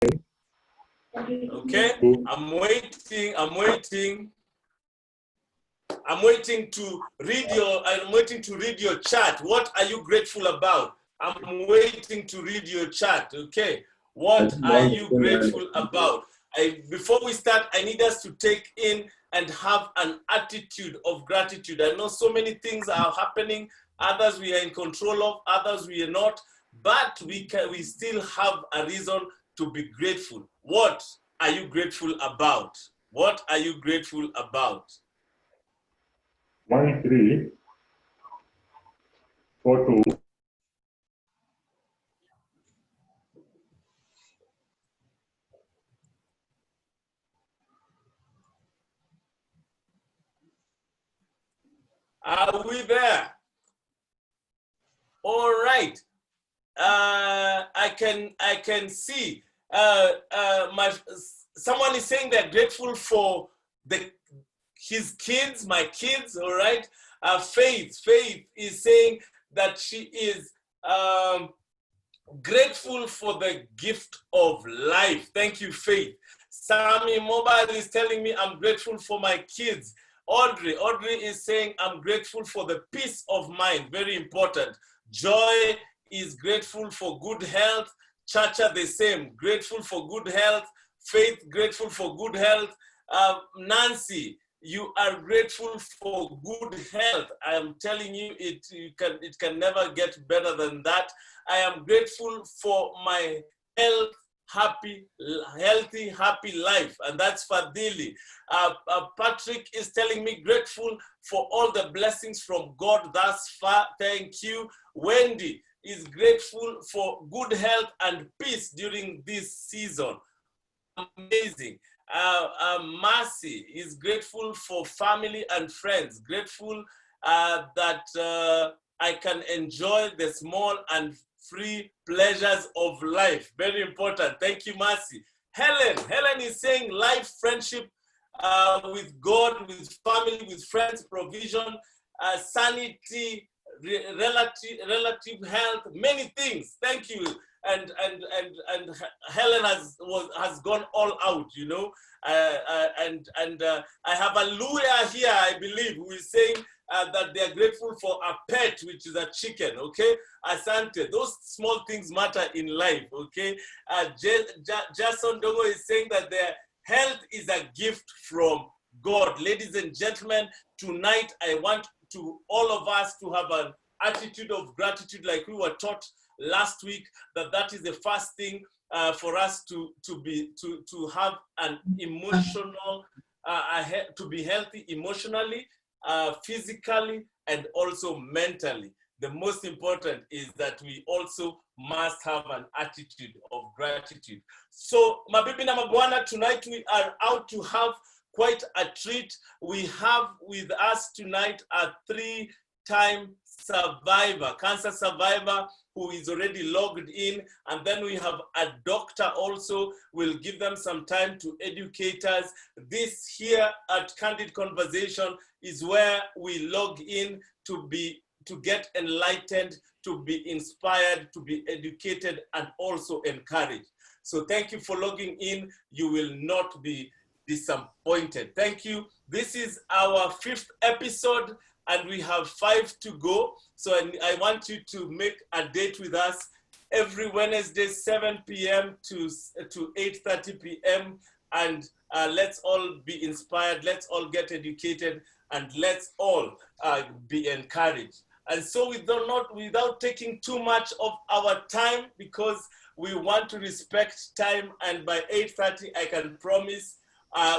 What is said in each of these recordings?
Okay, I'm waiting to read your chat. What are you grateful about? I'm waiting to read your chat. Okay, what are you grateful about? Before we start, I need us to take in and have an attitude of gratitude. I know so many things are happening. Others we are in control of, others we are not. But we still have a reason to be grateful. What are you grateful about? What are you grateful about? 1342. Are we there? All right. I can see someone is saying they're grateful for his kids, my kids. All right. Faith is saying that she is grateful for the gift of life. Thank you, Faith. Sammy Mobile is telling me I'm grateful for my kids. Audrey is saying I'm grateful for the peace of mind. Very important. Joy is grateful for good health. Chacha the same, grateful for good health. Faith, grateful for good health. Nancy, you are grateful for good health. I am telling you, it can never get better than that. I am grateful for my healthy, happy life, and that's Fadili. Patrick is telling me grateful for all the blessings from God thus far. Thank you. Wendy is grateful for good health and peace during this season. Amazing. Mercy is grateful for family and friends. Grateful that I can enjoy the small and free pleasures of life. Very important. Thank you, Mercy. Helen is saying life, friendship with God, with family, with friends, provision, sanity, relative health, many things. Thank you. And Helen has gone all out, you know. I have a Luya here, I believe, who is saying that they are grateful for a pet, which is a chicken, okay? Asante, those small things matter in life, okay? Jason Dogo is saying that their health is a gift from God. Ladies and gentlemen, tonight I want to all of us to have an attitude of gratitude like we were taught last week, that is the first thing for us to have an emotional, to be healthy emotionally, physically, and also mentally. The most important is that we also must have an attitude of gratitude. So, mabibi na mabwana, tonight we are out to have quite a treat. We have with us tonight a 3-time survivor, cancer survivor, who is already logged in, and then we have a doctor also. We'll give them some time to educate us. This here at Candid Conversation is where we log in to get enlightened, to be inspired, to be educated, and also encouraged. So thank you for logging in. You will not be disappointed. Thank you. This is our 5th episode, and we have 5 to go. So I want you to make a date with us every Wednesday, 7 p.m. to 8:30 p.m. And let's all be inspired. Let's all get educated, and let's all be encouraged. And so without taking too much of our time, because we want to respect time, and by 8:30, I can promise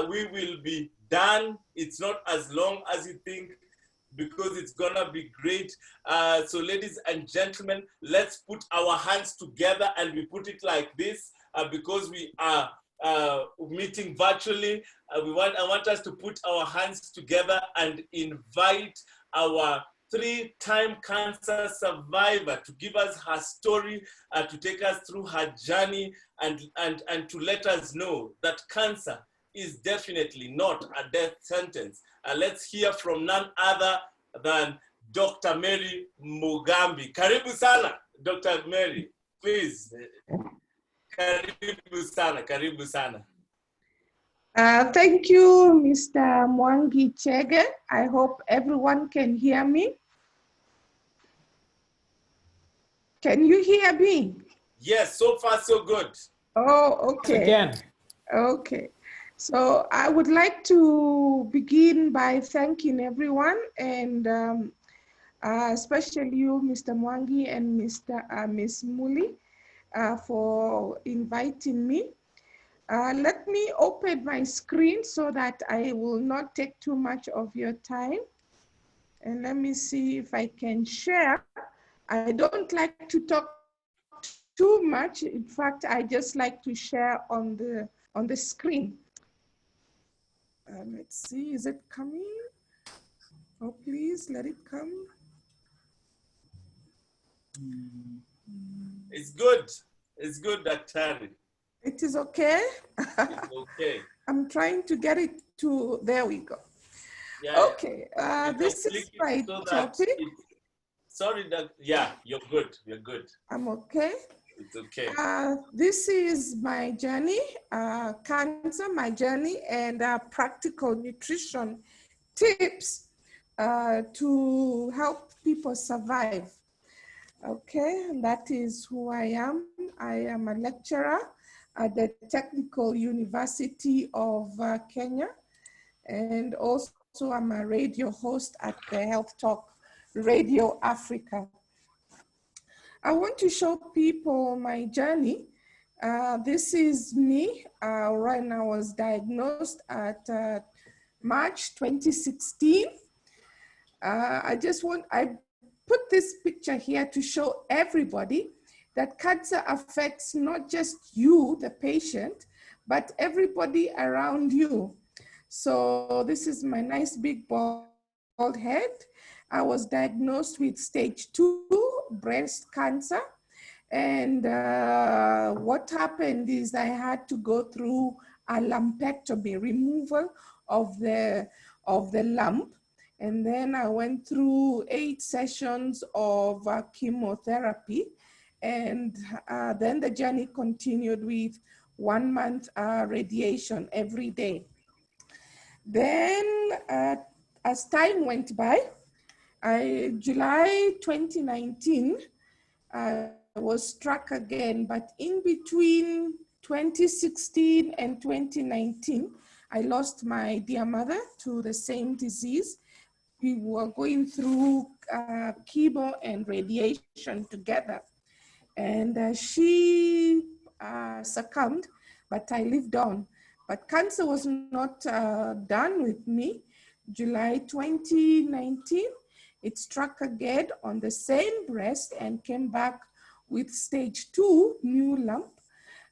we will be done. It's not as long as you think, because it's gonna be great. So ladies and gentlemen, let's put our hands together, and we put it like this because we are meeting virtually. I want us to put our hands together and invite our 3-time cancer survivor to give us her story, to take us through her journey, and to let us know that cancer is definitely not a death sentence. Let's hear from none other than Dr. Mary Mugambi. Karibu sana, Dr. Mary, please. Karibu sana, karibu sana. Thank you, Mr. Mwangi Chege. I hope everyone can hear me. Can you hear me? Yes, so far so good. Oh, okay. Again. Okay. So I would like to begin by thanking everyone and especially you, Mr. Mwangi and Ms. Muli, for inviting me. Let me open my screen so that I will not take too much of your time. And let me see if I can share. I don't like to talk too much. In fact, I just like to share on the screen. Let's see, is it coming? Oh, please let it come. It's good. It's good, Daktari. It is okay? It's okay. I'm trying to get it to, there we go. Yeah, Okay, you can this click is it my so that topic. sorry that, yeah, you're good. You're good. I'm okay. It's okay. This is my journey, cancer, my journey, and practical nutrition tips to help people survive. Okay, and that is who I am. I am a lecturer at the Technical University of Kenya, and also I'm a radio host at the Health Talk Radio Africa. I want to show people my journey. This is me when I was diagnosed at March 2016. I put this picture here to show everybody that cancer affects not just you, the patient, but everybody around you. So this is my nice big bald head. I was diagnosed with stage 2 breast cancer. And what happened is I had to go through a lumpectomy, removal of the lump. And then I went through 8 sessions of chemotherapy. And then the journey continued with 1 month radiation every day. Then as time went by, July 2019, I was struck again, but in between 2016 and 2019, I lost my dear mother to the same disease. We were going through chemo and radiation together. And she succumbed, but I lived on. But cancer was not done with me. July 2019, it struck again on the same breast and came back with stage 2 new lump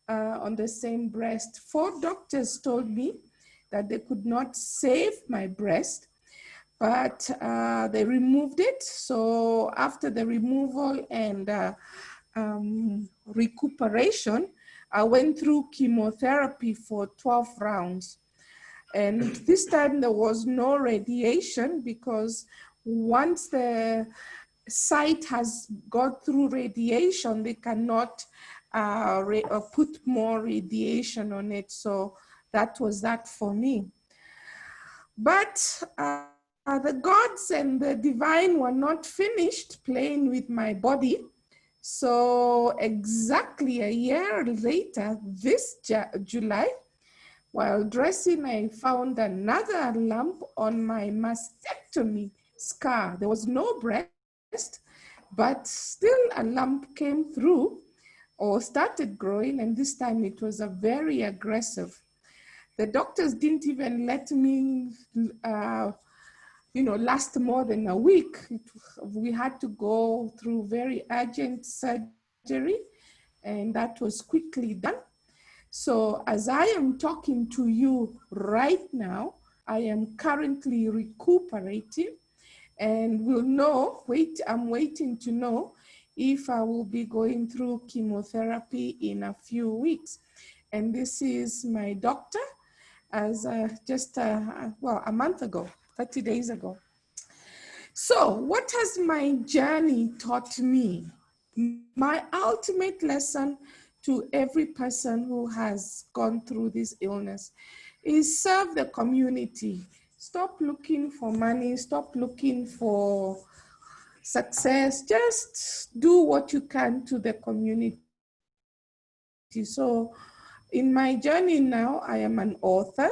on the same breast. 4 doctors told me that they could not save my breast, but they removed it. So after the removal and recuperation, I went through chemotherapy for 12 rounds. And this time there was no radiation because once the site has gone through radiation, they cannot put more radiation on it. So that was that for me. But the gods and the divine were not finished playing with my body. So exactly a year later, this July, while dressing, I found another lump on my mastectomy scar. There was no breast, but still a lump came through or started growing, and this time it was a very aggressive. The doctors didn't even let me last more than a week. We had to go through very urgent surgery, and that was quickly done. So as I am talking to you right now, I am currently recuperating and will know, I'm waiting to know if I will be going through chemotherapy in a few weeks. And this is my doctor as just a month ago, 30 days ago. So what has my journey taught me? My ultimate lesson to every person who has gone through this illness is serve the community. Stop looking for money, stop looking for success, just do what you can to the community. So in my journey now, I am an author,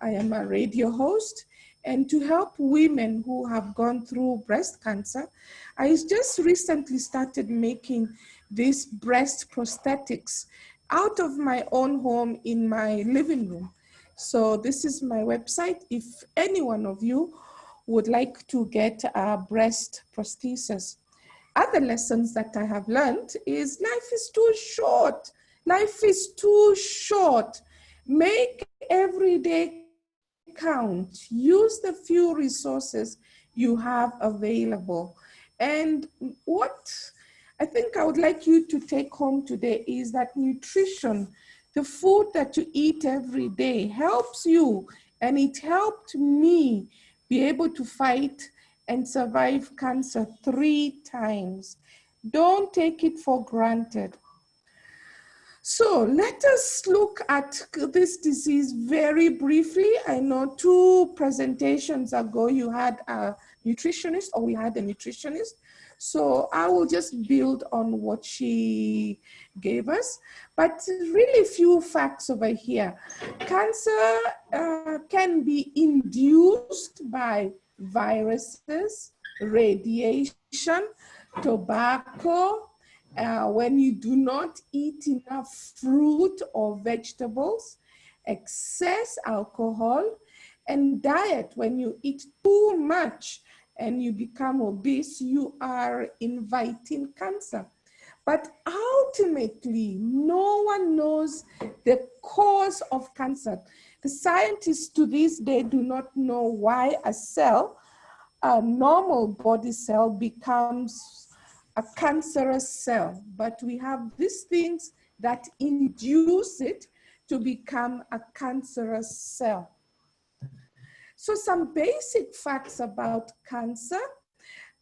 I am a radio host, and to help women who have gone through breast cancer, I just recently started making these breast prosthetics out of my own home in my living room. So this is my website. If any one of you would like to get a breast prosthesis. Other lessons that I have learned is life is too short. Life is too short. Make every day count. Use the few resources you have available. And what I think I would like you to take home today is that nutrition, the food that you eat every day, helps you, and it helped me be able to fight and survive cancer 3 times. Don't take it for granted. So let us look at this disease very briefly. I know 2 presentations ago you had a nutritionist, or we had a nutritionist. So I will just build on what she gave us, but really few facts over here. Cancer can be induced by viruses, radiation, tobacco, when you do not eat enough fruit or vegetables, excess alcohol, and diet. When you eat too much and you become obese, you are inviting cancer. But ultimately, no one knows the cause of cancer. The scientists to this day do not know why a cell, a normal body cell, becomes a cancerous cell, but we have these things that induce it to become a cancerous cell. So some basic facts about cancer.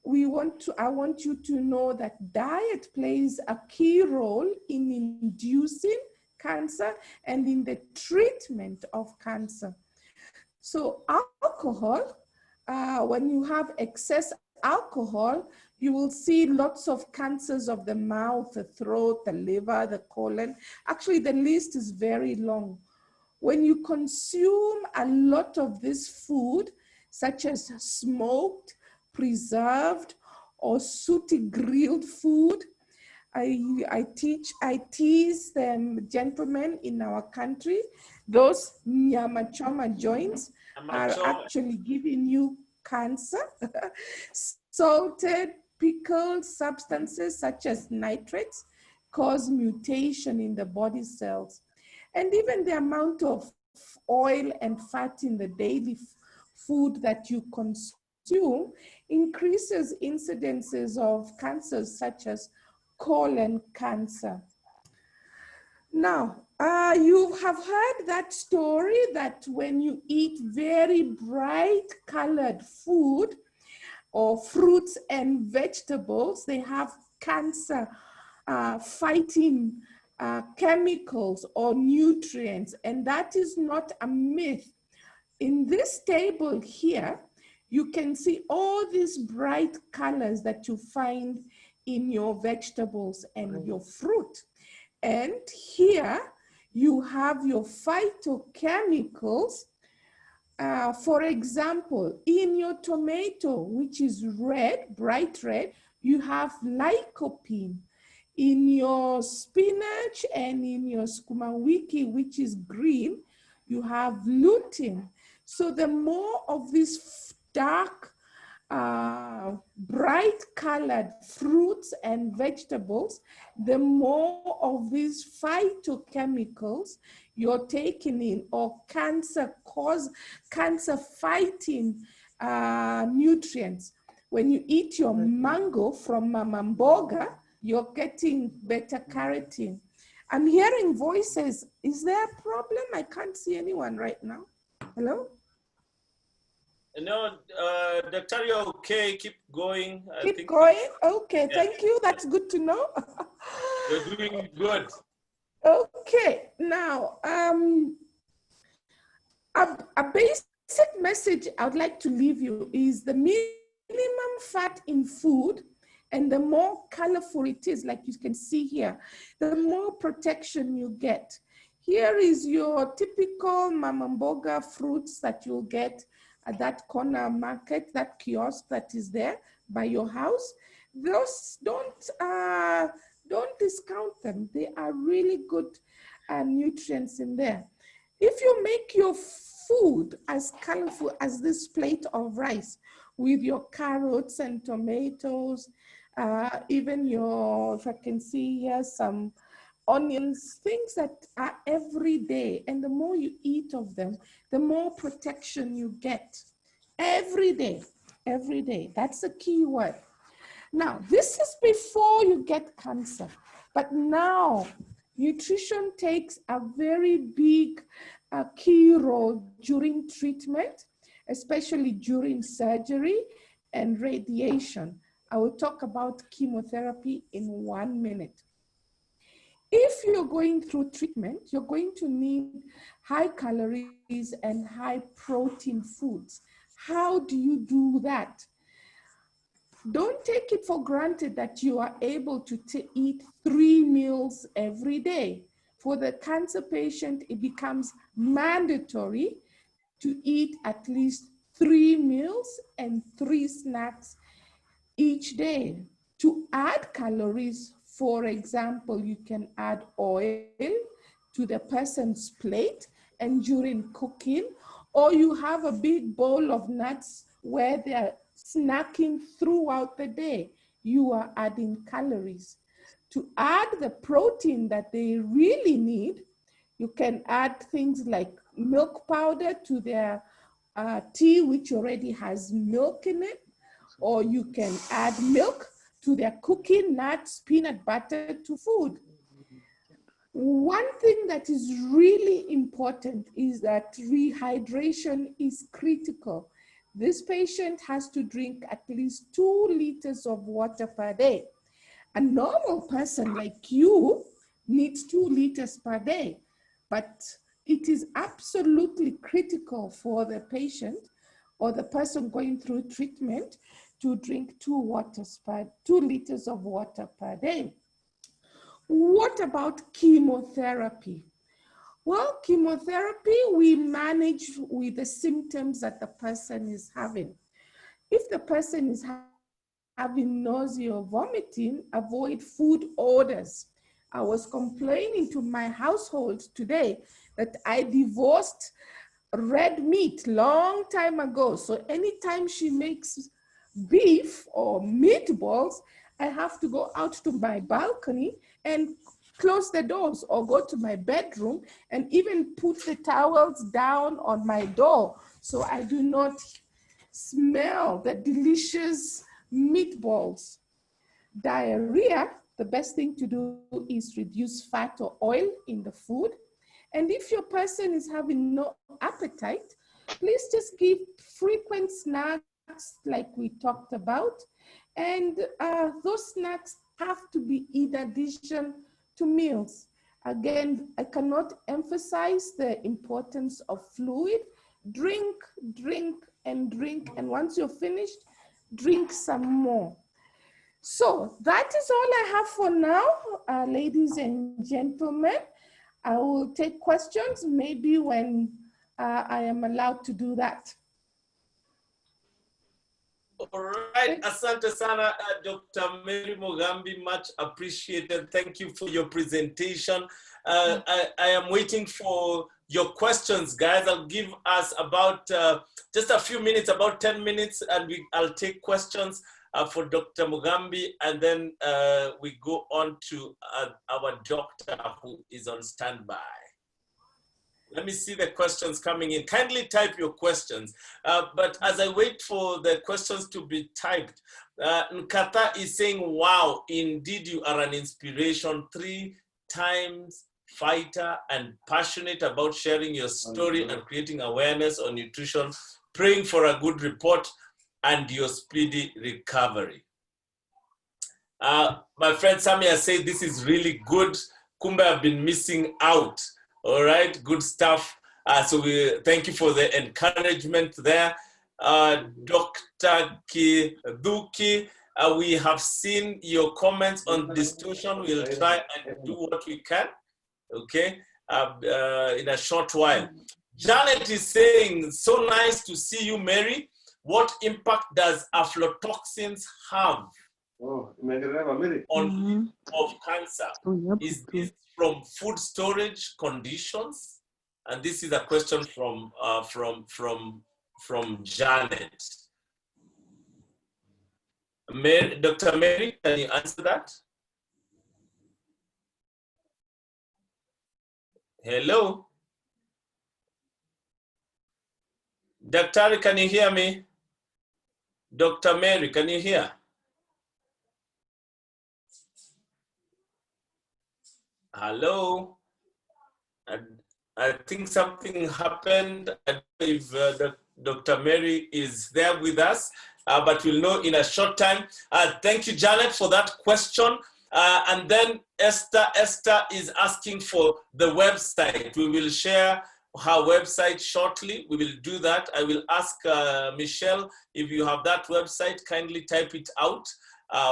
I want you to know that diet plays a key role in inducing cancer and in the treatment of cancer. So alcohol, when you have excess alcohol, you will see lots of cancers of the mouth, the throat, the liver, the colon. Actually, the list is very long. When you consume a lot of this food, such as smoked, preserved, or sooty grilled food, I tease them gentlemen in our country, those nyama choma joints are actually giving you cancer. Salted, pickled substances such as nitrates cause mutation in the body cells. And even the amount of oil and fat in the daily food that you consume increases incidences of cancers such as colon cancer. Now, you have heard that story that when you eat very bright colored food or fruits and vegetables, they have cancer fighting chemicals or nutrients, and that is not a myth. In this table here, you can see all these bright colors that you find in your vegetables and your fruit. And here you have your phytochemicals. For example, in your tomato, which is red, bright red, you have lycopene. In your spinach and in your sukuma wiki, which is green, you have lutein. So the more of these dark, bright colored fruits and vegetables, the more of these phytochemicals you're taking in, or cancer fighting nutrients. When you eat your mango from Mama Mboga, you're getting beta carotene. I'm hearing voices. Is there a problem? I can't see anyone right now. Hello? No, Doctor, you're okay. Keep going. Keep going? Okay, yeah. Thank you. That's good to know. You're doing good. Okay, now a basic message I would like to leave you is the minimum fat in food, and the more colorful it is, like you can see here, the more protection you get. Here is your typical mamamboga fruits that you'll get at that corner market, that kiosk that is there by your house. Those don't discount them. They are really good nutrients in there. If you make your food as colorful as this plate of rice with your carrots and tomatoes, even your, if I can see here, some onions, things that are every day. And the more you eat of them, the more protection you get every day, every day. That's the key word. Now, this is before you get cancer, but now nutrition takes a very big key role during treatment, especially during surgery and radiation. I will talk about chemotherapy in 1 minute. If you're going through treatment, you're going to need high calories and high protein foods. How do you do that? Don't take it for granted that you are able to eat 3 meals every day. For the cancer patient, it becomes mandatory to eat at least 3 meals and 3 snacks each day. To add calories, for example, you can add oil to the person's plate and during cooking, or you have a big bowl of nuts where they're snacking throughout the day. You are adding calories. To add the protein that they really need, you can add things like milk powder to their tea, which already has milk in it, or you can add milk to their cooking, nuts, peanut butter to food. One thing that is really important is that rehydration is critical. This patient has to drink at least 2 liters of water per day. A normal person like you needs 2 liters per day, but it is absolutely critical for the patient or the person going through treatment to drink 2 liters of water per day. What about chemotherapy? Well, chemotherapy, we manage with the symptoms that the person is having. If the person is having nausea or vomiting, avoid food orders. I was complaining to my household today that I divorced red meat long time ago. So anytime she makes beef or meatballs, I have to go out to my balcony and close the doors or go to my bedroom and even put the towels down on my door so I do not smell the delicious meatballs. Diarrhea, the best thing to do is reduce fat or oil in the food. And if your person is having no appetite, please just give frequent snacks like we talked about. And those snacks have to be in addition to meals. Again, I cannot emphasize the importance of fluid. Drink, drink, and drink. And once you're finished, drink some more. So that is all I have for now, ladies and gentlemen. I will take questions maybe when I am allowed to do that. All right, asante sana, Dr. Mary Mugambi, much appreciated. Thank you for your presentation. I am waiting for your questions, guys. I'll give us about just a few minutes, about 10 minutes, and I'll take questions for Dr. Mugambi, and then we go on to our doctor who is on standby. Let me see the questions coming in. Kindly type your questions. But as I wait for the questions to be typed, Nkata is saying, wow, indeed you are an inspiration. 3 times fighter and passionate about sharing your story and creating awareness on nutrition, praying for a good report and your speedy recovery. My friend Samia said this is really good. kumbe have been missing out. All right, good stuff. So we thank you for the encouragement there. Dr. Kiduki, we have seen your comments on distortion. We'll try and do what we can, okay, in a short while. Janet is saying, so nice to see you, Mary. What impact does aflotoxins have on of cancer? Is this from food storage conditions? And this is a question from Janet. Dr. Mary, can you answer that? Hello? Dr. Can you hear me? Dr. Mary, can you hear? Hello? I think something happened. I don't know if Dr. Mary is there with us, but we'll know in a short time. Thank you, Janet, for that question. And then Esther is asking for the website. We will share her website shortly. We will do that. I will ask Michelle, if you have that website, kindly type it out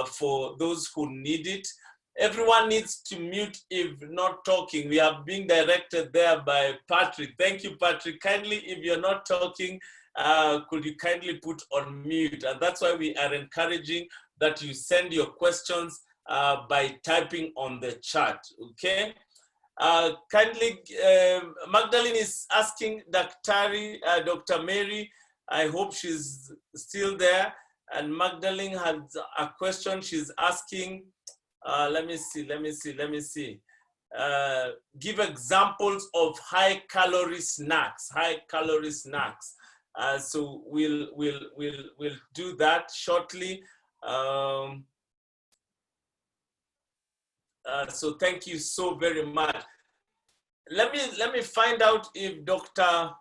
for those who need it. Everyone needs to mute if not talking. We are being directed there by Patrick. Thank you, Patrick. Kindly, if you're not talking, could you kindly put on mute? And that's why we are encouraging that you send your questions by typing on the chat, okay? Kindly, Magdalene is asking Dr. Mary, I hope she's still there. And Magdalene has a question she's asking. Let me see. Give examples of high calorie snacks. So we'll do that shortly. So thank you so very much. Let me find out if Dr.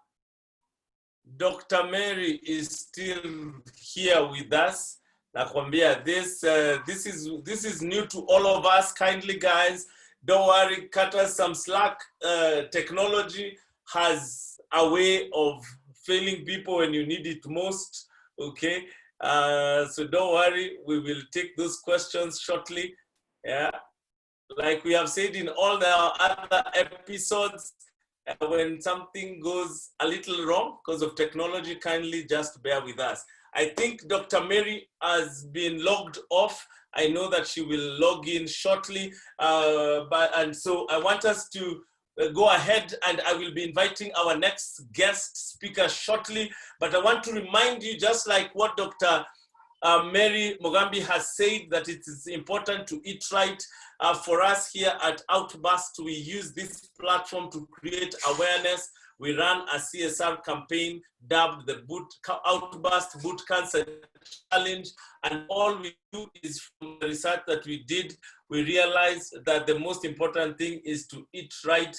Mary is still here with us. Nakwambia, this is new to all of us. Kindly, guys, don't worry, cut us some slack. Technology has a way of failing people when you need it most, okay? So don't worry, we will take those questions shortly. Yeah, like we have said in all the other episodes, when something goes a little wrong because of technology, kindly just bear with us. I think Dr. Mary has been logged off. I know that she will log in shortly, and so I want us to go ahead, and I will be inviting our next guest speaker shortly. But I want to remind you, just like what Dr. Mary Mugambi has said, that it is important to eat right. For us here at Outburst, we use this platform to create awareness. We run a CSR campaign dubbed the Outburst Boot Cancer Challenge. And all we do is, from the research that we did, we realized that the most important thing is to eat right,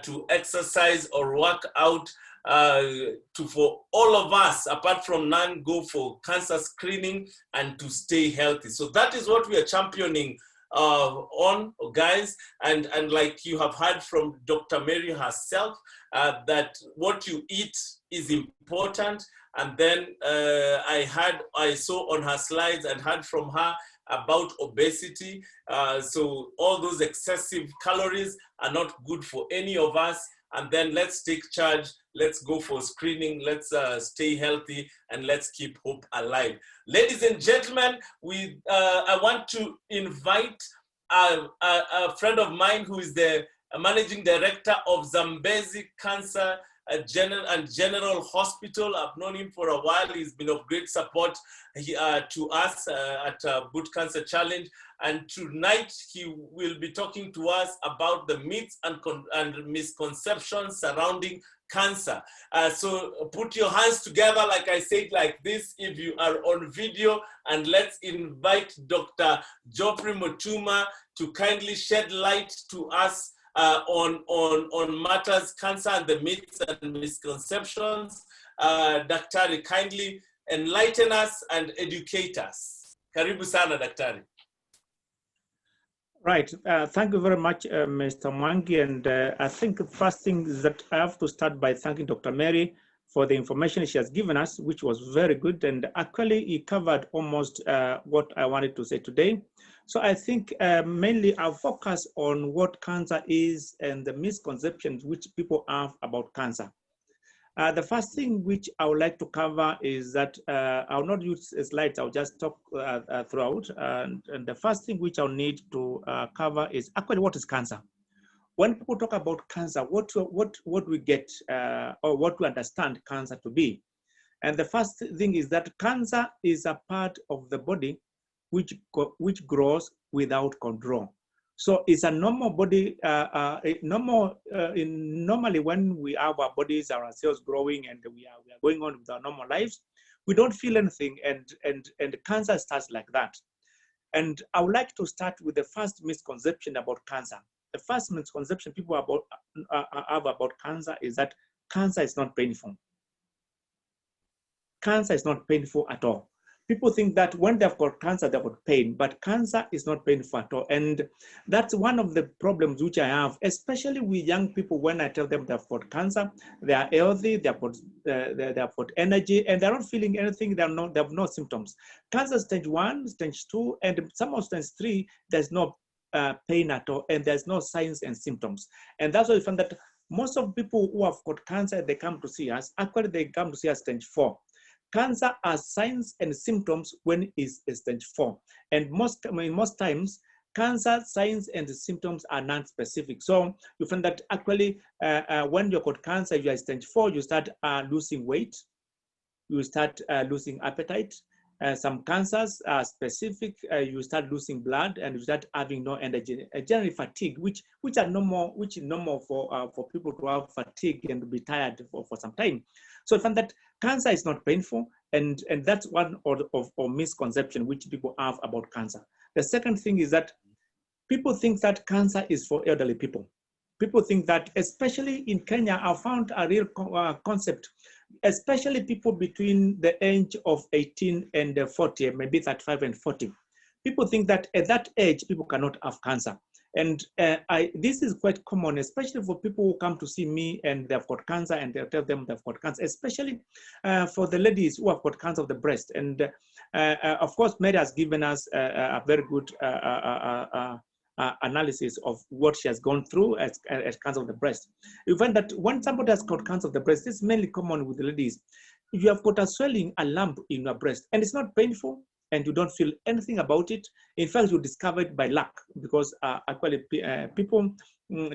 to exercise or work out, for all of us, apart from none, go for cancer screening and to stay healthy. So that is what we are championing on, guys, and like you have heard from Dr. Mary herself, that what you eat is important. And then I saw on her slides and heard from her about obesity. So all those excessive calories are not good for any of us. And then let's take charge. Let's go for screening. Let's stay healthy, and let's keep hope alive. Ladies and gentlemen, I want to invite a friend of mine who is the managing director of Zambezi Cancer General Hospital. I've known him for a while. He's been of great support to us at Boot Cancer Challenge. And tonight he will be talking to us about the myths and misconceptions surrounding cancer. So put your hands together, like I said, like this, if you are on video, and let's invite Dr. Geoffrey Mutuma to kindly shed light to us on matters cancer and the myths and misconceptions. Daktari, kindly enlighten us and educate us. Karibu sana, Daktari. Right. Thank you very much, Mr. Mwangi. And I think the first thing is that I have to start by thanking Dr. Mary for the information she has given us, which was very good. And actually, he covered almost what I wanted to say today. So I think mainly I'll focus on what cancer is and the misconceptions which people have about cancer. The first thing which I would like to cover is that I'll not use slides, I'll just talk throughout. And the first thing which I'll need to cover is actually what is cancer. When people talk about cancer, what we get or what we understand cancer to be. And the first thing is that cancer is a part of the body which grows without control. So it's a normal body, normally when we have our bodies, our cells growing and we are going on with our normal lives, we don't feel anything and cancer starts like that. And I would like to start with the first misconception about cancer. The first misconception people have about cancer is that cancer is not painful. Cancer is not painful at all. People think that when they've got cancer, they've got pain, but cancer is not painful at all. And that's one of the problems which I have, especially with young people. When I tell them they've got cancer, they are healthy, they've got energy, and they're not feeling anything, they have no symptoms. Cancer stage 1, stage 2, and some of stage 3, there's no pain at all, and there's no signs and symptoms. And that's why we find that most of people who have got cancer, they come to see us. Actually, they come to see us stage 4. Cancer has signs and symptoms when it's stage 4. And most times, cancer signs and symptoms are non-specific. So you find that actually when you've got cancer, you are stage 4, you start losing weight, you start losing appetite. Some cancers are specific, you start losing blood and you start having no energy, generally fatigue, which is normal for people to have fatigue and to be tired for some time. So I find that cancer is not painful, and that's one of misconception which people have about cancer. The second thing is that people think that cancer is for elderly people. People think that, especially in Kenya, I found a real concept, especially people between the age of 18 and 40, maybe 35 and 40. People think that at that age, people cannot have cancer. And this is quite common, especially for people who come to see me and they've got cancer and they'll tell them they've got cancer, especially for the ladies who have got cancer of the breast. And of course, Mary has given us a very good analysis of what she has gone through as cancer of the breast. You find that when somebody has got cancer of the breast, this is mainly common with the ladies. If you have got a swelling, a lump in your breast, and it's not painful, and you don't feel anything about it. In fact, you discover it by luck, because actually people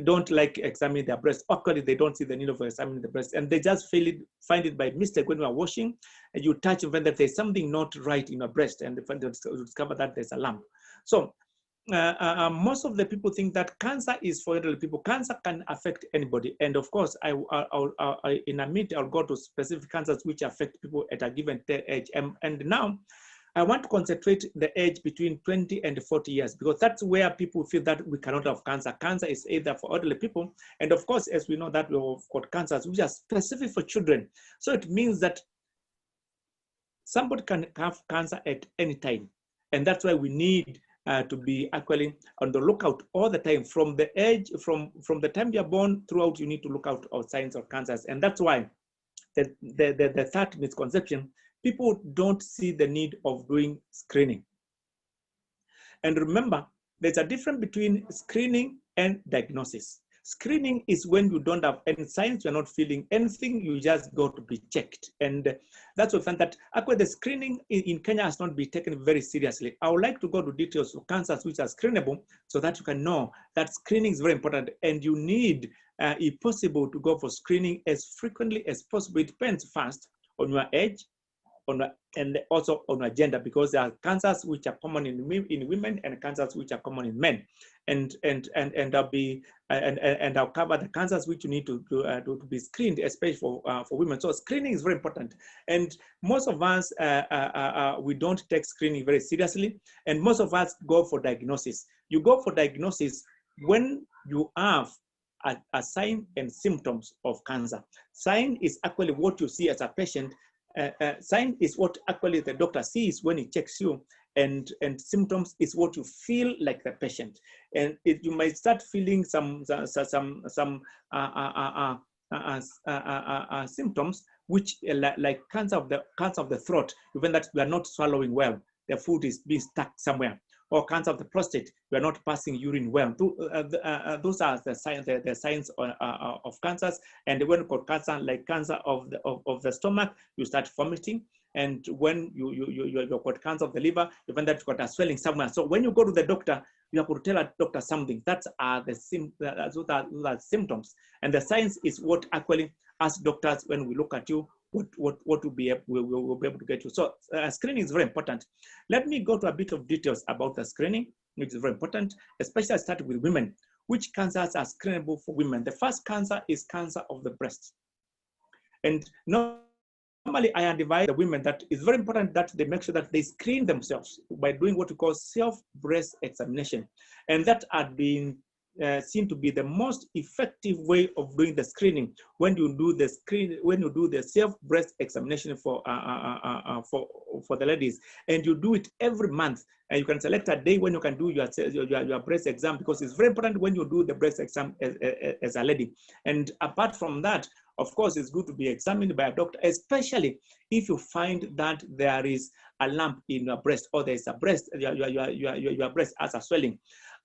don't like examining their breast. Actually, they don't see the need of examining the breast, and they just find it by mistake when you are washing, and you touch and find that there's something not right in your breast, and you discover that there's a lump. So most of the people think that cancer is for elderly people. Cancer can affect anybody. And of course, in a minute, I'll go to specific cancers which affect people at a given age. And now, I want to concentrate the age between 20 and 40 years, because that's where people feel that we cannot have cancer. Cancer is either for elderly people. And of course, as we know that we've got cancers which are specific for children. So it means that somebody can have cancer at any time. And that's why we need to be actually on the lookout all the time. From the age, from the time you're born throughout, you need to look out for signs of cancers. And that's why the third misconception, people don't see the need of doing screening. And remember, there's a difference between screening and diagnosis. Screening is when you don't have any signs, you're not feeling anything, you just go to be checked. And that's what I found that actually the screening in Kenya has not been taken very seriously. I would like to go to details of cancers which are screenable so that you can know that screening is very important, and you need, if possible, to go for screening as frequently as possible. It depends first on your age, and also on your gender, because there are cancers which are common in women and cancers which are common in men, and I'll cover the cancers which you need to be screened, especially for women. So screening is very important, and most of us we don't take screening very seriously, and most of us go for diagnosis. You go for diagnosis when you have a sign and symptoms of cancer. Sign is actually what you see as a patient. Sign is what actually the doctor sees when he checks you, and symptoms is what you feel like the patient. And you might start feeling some symptoms which like cancer of the throat, even that we are not swallowing well, the food is being stuck somewhere, or cancer of the prostate, we are not passing urine well. Those are the signs of cancers. And when you got cancer, like cancer of the stomach, you start vomiting. And when you got cancer of the liver, even that you got a swelling somewhere. So when you go to the doctor, you have to tell a doctor something. Those are symptoms. And the science is what actually ask doctors when we look at you, what we'll be able to get you. So screening is very important. Let me go to a bit of details about the screening, which is very important, especially starting with women. Which cancers are screenable for women? The first cancer is cancer of the breast. And normally I advise the women that it's very important that they make sure that they screen themselves by doing what we call self-breast examination. And that had been seen to be the most effective way of doing the screening when you do the self-breast examination for the ladies, and you do it every month. And you can select a day when you can do your breast exam, because it's very important when you do the breast exam as a lady. And apart from that, of course, it's good to be examined by a doctor, especially if you find that there is a lump in your breast, or there's a breast, your breast has a swelling.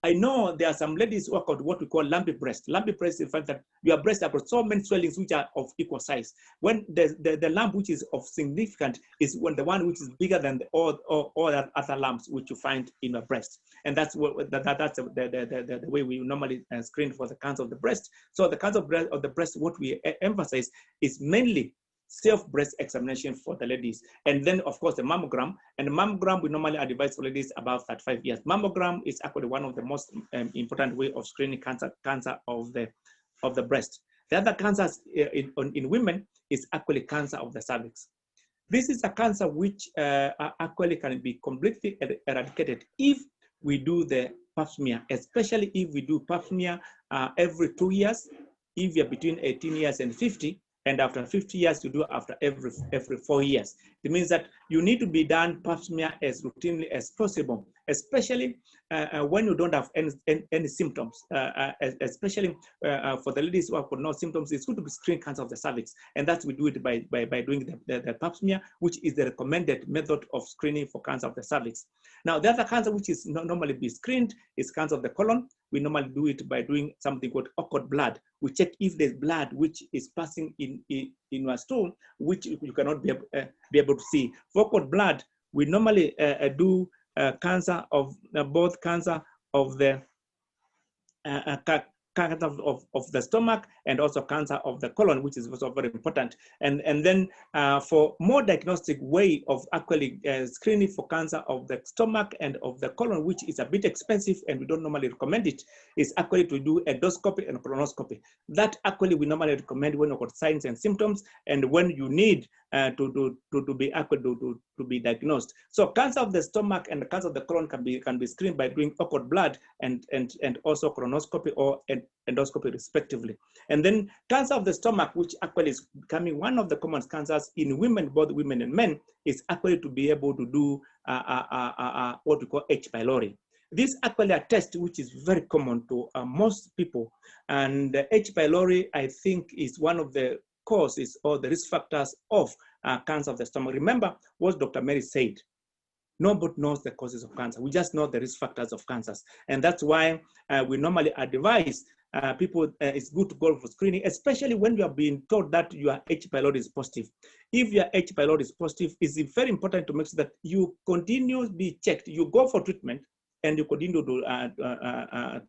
I know there are some ladies who have got what we call lumpy breast. Lumpy breast is the fact that your breast have got so many swellings which are of equal size. When the lump which is of significant is when the one which is bigger than all other lumps which you find in your breast. And that's that's the way we normally screen for the cancer of the breast. So the cancer of the breast, what we emphasize is mainly self-breast examination for the ladies. And then, of course, the mammogram. And the mammogram, we normally advise for ladies about 35 years. Mammogram is actually one of the most important way of screening cancer of the breast. The other cancers in women is actually cancer of the cervix. This is a cancer which actually can be completely eradicated if we do the pap smear, especially if we do pap smear every 2 years, if you're between 18 years and 50, and after 50 years, you do after every 4 years. It means that you need to be done pap smear as routinely as possible, especially when you don't have any symptoms, especially for the ladies who have got no symptoms. It's good to be screened cancer of the cervix. And that's we do it by doing the pap smear, which is the recommended method of screening for cancer of the cervix. Now, the other cancer which is normally be screened is cancer of the colon. We normally do it by doing something called occult blood. We check if there's blood which is passing in your stool, which you cannot be able to see. For occult blood, we normally do cancer of both cancer of the cancer of the stomach and also cancer of the colon, which is also very important. And then for more diagnostic way of actually screening for cancer of the stomach and of the colon, which is a bit expensive and we don't normally recommend it, is actually to do endoscopy and colonoscopy. That actually we normally recommend when you've got signs and symptoms and when you need to be diagnosed. So cancer of the stomach and the cancer of the colon can be screened by doing occult blood and also colonoscopy or endoscopy respectively. And then cancer of the stomach, which actually is becoming one of the common cancers in women, both women and men, is actually to be able to do what we call H pylori. This actually a test which is very common to most people. And H pylori, I think, is one of the causes or the risk factors of cancer of the stomach. Remember what Dr. Mary said. Nobody knows the causes of cancer. We just know the risk factors of cancers. And that's why we normally advise people, it's good to go for screening, especially when you are being told that your H pylori is positive. If your H pylori is positive, it's very important to make sure that you continue to be checked. You go for treatment and you continue to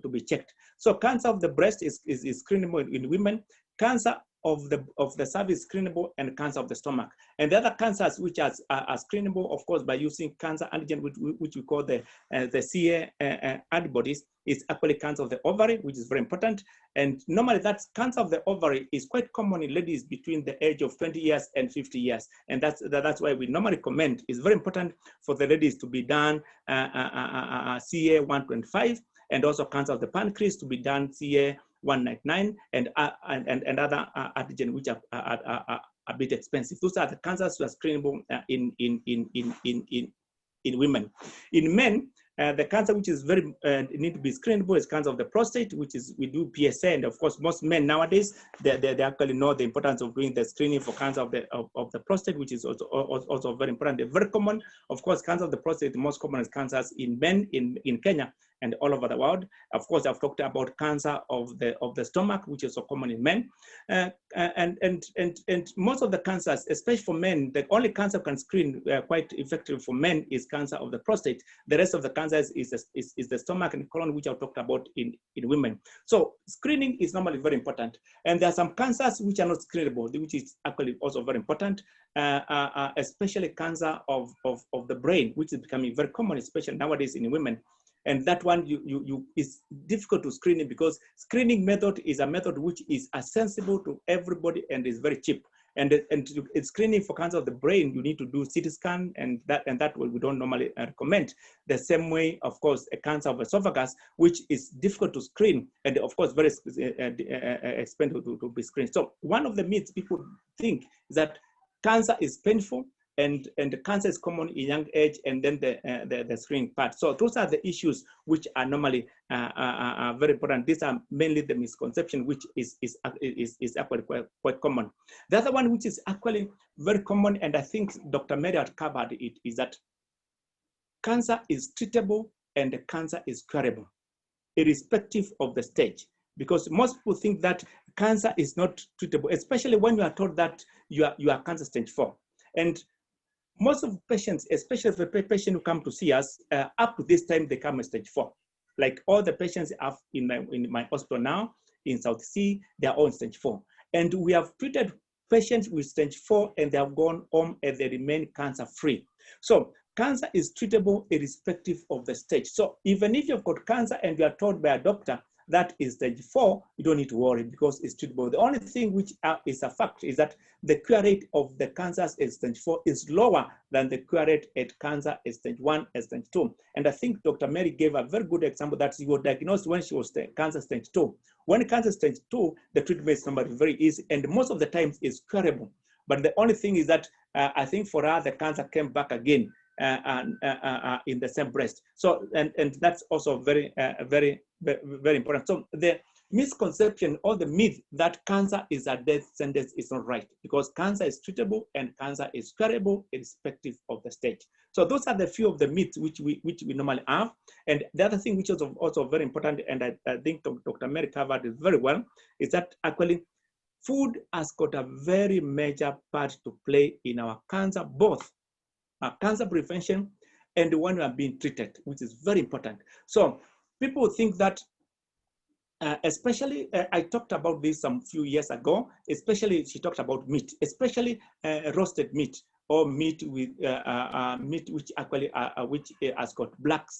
be checked. So cancer of the breast is screenable in women. Cancer of the cervix screenable, and cancer of the stomach. And the other cancers which are screenable, of course, by using cancer antigen, which we call the CA antibodies, is actually cancer of the ovary, which is very important. And normally that's cancer of the ovary is quite common in ladies between the age of 20 years and 50 years. And that's why we normally recommend, it's very important for the ladies to be done CA 125, and also cancer of the pancreas to be done CA 199, and other antigen which are a bit expensive. Those are the cancers that are screenable in women. In men, the cancer which is very need to be screenable is cancer of the prostate, which is we do PSA, and of course most men nowadays they actually know the importance of doing the screening for cancer of the prostate, which is also very important. They're very common. Of course, cancer of the prostate, the most common is cancers in men in Kenya and all over the world. Of course, I've talked about cancer of the stomach, which is so common in men, and most of the cancers, especially for men, the only cancer can screen quite effective for men is cancer of the prostate. The rest of the cancers is the stomach and colon, which I've talked about in women. So screening is normally very important, and there are some cancers which are not screenable, which is actually also very important, especially cancer of the brain, which is becoming very common, especially nowadays in women. And that one is difficult to screen it because screening method is a method which is accessible to everybody and is very cheap. And screening for cancer of the brain, you need to do CT scan, and that we don't normally recommend. The same way, of course, a cancer of esophagus, which is difficult to screen, and of course very expensive to be screened. So one of the myths people think is that cancer is painful, and the cancer is common in young age, and then the screening part. So those are the issues which are normally very important. These are mainly the misconception, which is actually quite common. The other one, which is actually very common, and I think Dr. Mary had covered it, is that cancer is treatable and cancer is curable, irrespective of the stage. Because most people think that cancer is not treatable, especially when you are told that you are cancer stage 4. And most of patients, especially the patient who come to see us, up to this time, they come at stage 4. Like all the patients have in my hospital now, in South Sea, they are all in stage 4. And we have treated patients with stage 4 and they have gone home and they remain cancer-free. So cancer is treatable irrespective of the stage. So even if you've got cancer and you are told by a doctor that is stage 4, you don't need to worry because it's treatable. The only thing which is a fact is that the cure rate of the cancers at stage 4 is lower than the cure rate at cancer at stage 1 and stage 2. And I think Dr. Mary gave a very good example that she was diagnosed when she was cancer stage 2. When cancer stage 2, the treatment is normally very easy and most of the times is curable. But the only thing is that I think for her, the cancer came back again in the same breast. So, and that's also very important. So the misconception or the myth that cancer is a death sentence is not right, because cancer is treatable and cancer is curable irrespective of the stage. So those are the few of the myths which we normally have. And the other thing which is also very important, and I think Dr. Mary covered it very well, is that actually food has got a very major part to play in our cancer, both cancer prevention and when we are being treated, which is very important. So people think that, especially, I talked about this some few years ago, especially she talked about meat, especially roasted meat or meat with meat which actually which has got black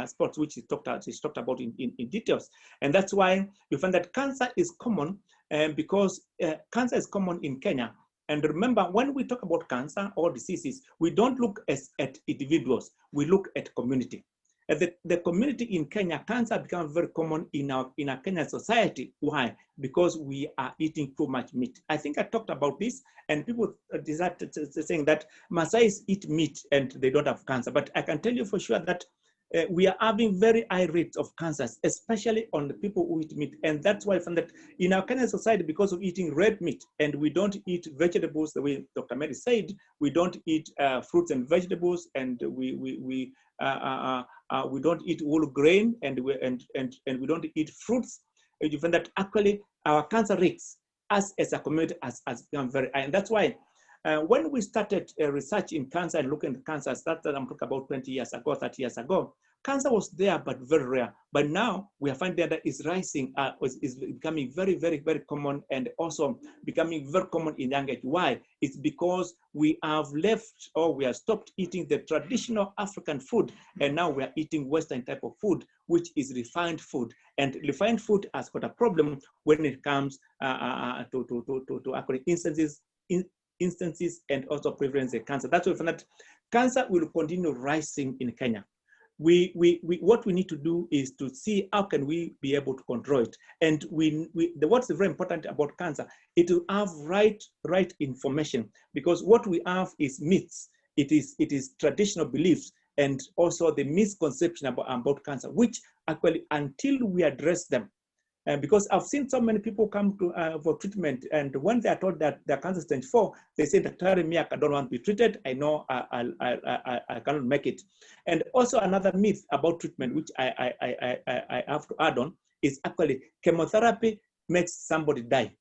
spots, which she talked about in details. And that's why you find that cancer is common, because cancer is common in Kenya. And remember, when we talk about cancer or diseases, we don't look at individuals, we look at community. The community in Kenya, cancer becomes very common in our Kenyan society. Why? Because we are eating too much meat. I think I talked about this, and people are saying that Maasais eat meat and they don't have cancer. But I can tell you for sure that we are having very high rates of cancers, especially on the people who eat meat. And that's why I found that in our Kenyan society, because of eating red meat, and we don't eat vegetables the way Dr. Mary said, we don't eat fruits and vegetables, and we don't eat whole grain, and we don't eat fruits. You find that actually our cancer rates as a community has become very high. And that's why when we started research in cancer and looking at cancer, started, I'm talking about 20 years ago, 30 years ago, cancer was there, but very rare. But now we are finding that it's rising, is becoming very, very, very common, and also becoming very common in young age. Why? It's because we have left, or we have stopped eating the traditional African food, and now we are eating Western type of food, which is refined food. And refined food has got a problem when it comes to actually instances and also prevalence of cancer. That's why we find that cancer will continue rising in Kenya. What we need to do is to see how can we be able to control it. And what's very important about cancer, it will have right information, because what we have is myths. It is traditional beliefs, and also the misconception about cancer, which actually until we address them, because I've seen so many people come to for treatment, and when they are told that their cancer is stage 4, they say, Dr. Miak, I don't want to be treated. I know I cannot make it. And also another myth about treatment, which I have to add on, is actually chemotherapy makes somebody die.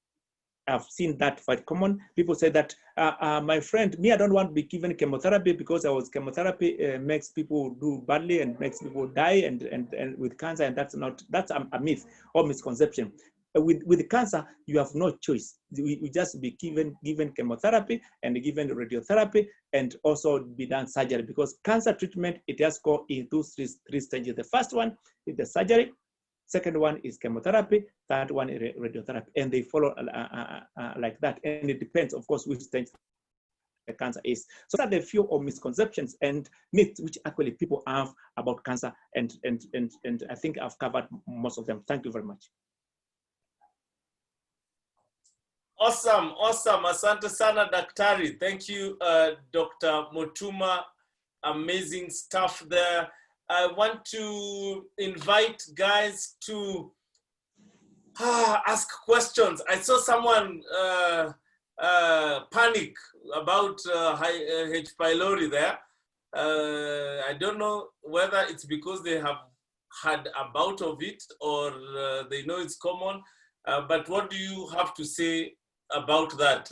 I've seen that quite common. People say that, my friend, me, I don't want to be given chemotherapy because chemotherapy makes people do badly and makes people die and with cancer, and that's a myth or misconception. With cancer, you have no choice. You just be given chemotherapy and given radiotherapy and also be done surgery, because cancer treatment, it has go into three stages. The first one is the surgery. Second one is chemotherapy. Third one is radiotherapy, and they follow like that. And it depends, of course, which stage the cancer is. So those are the few of misconceptions and myths which actually people have about cancer, and I think I've covered most of them. Thank you very much. Awesome, awesome. Asante sana, Daktari. Thank you, Dr. Mutuma. Amazing stuff there. I want to invite guys to ask questions. I saw someone panic about H. pylori there. I don't know whether it's because they have had a bout of it or they know it's common. But what do you have to say about that,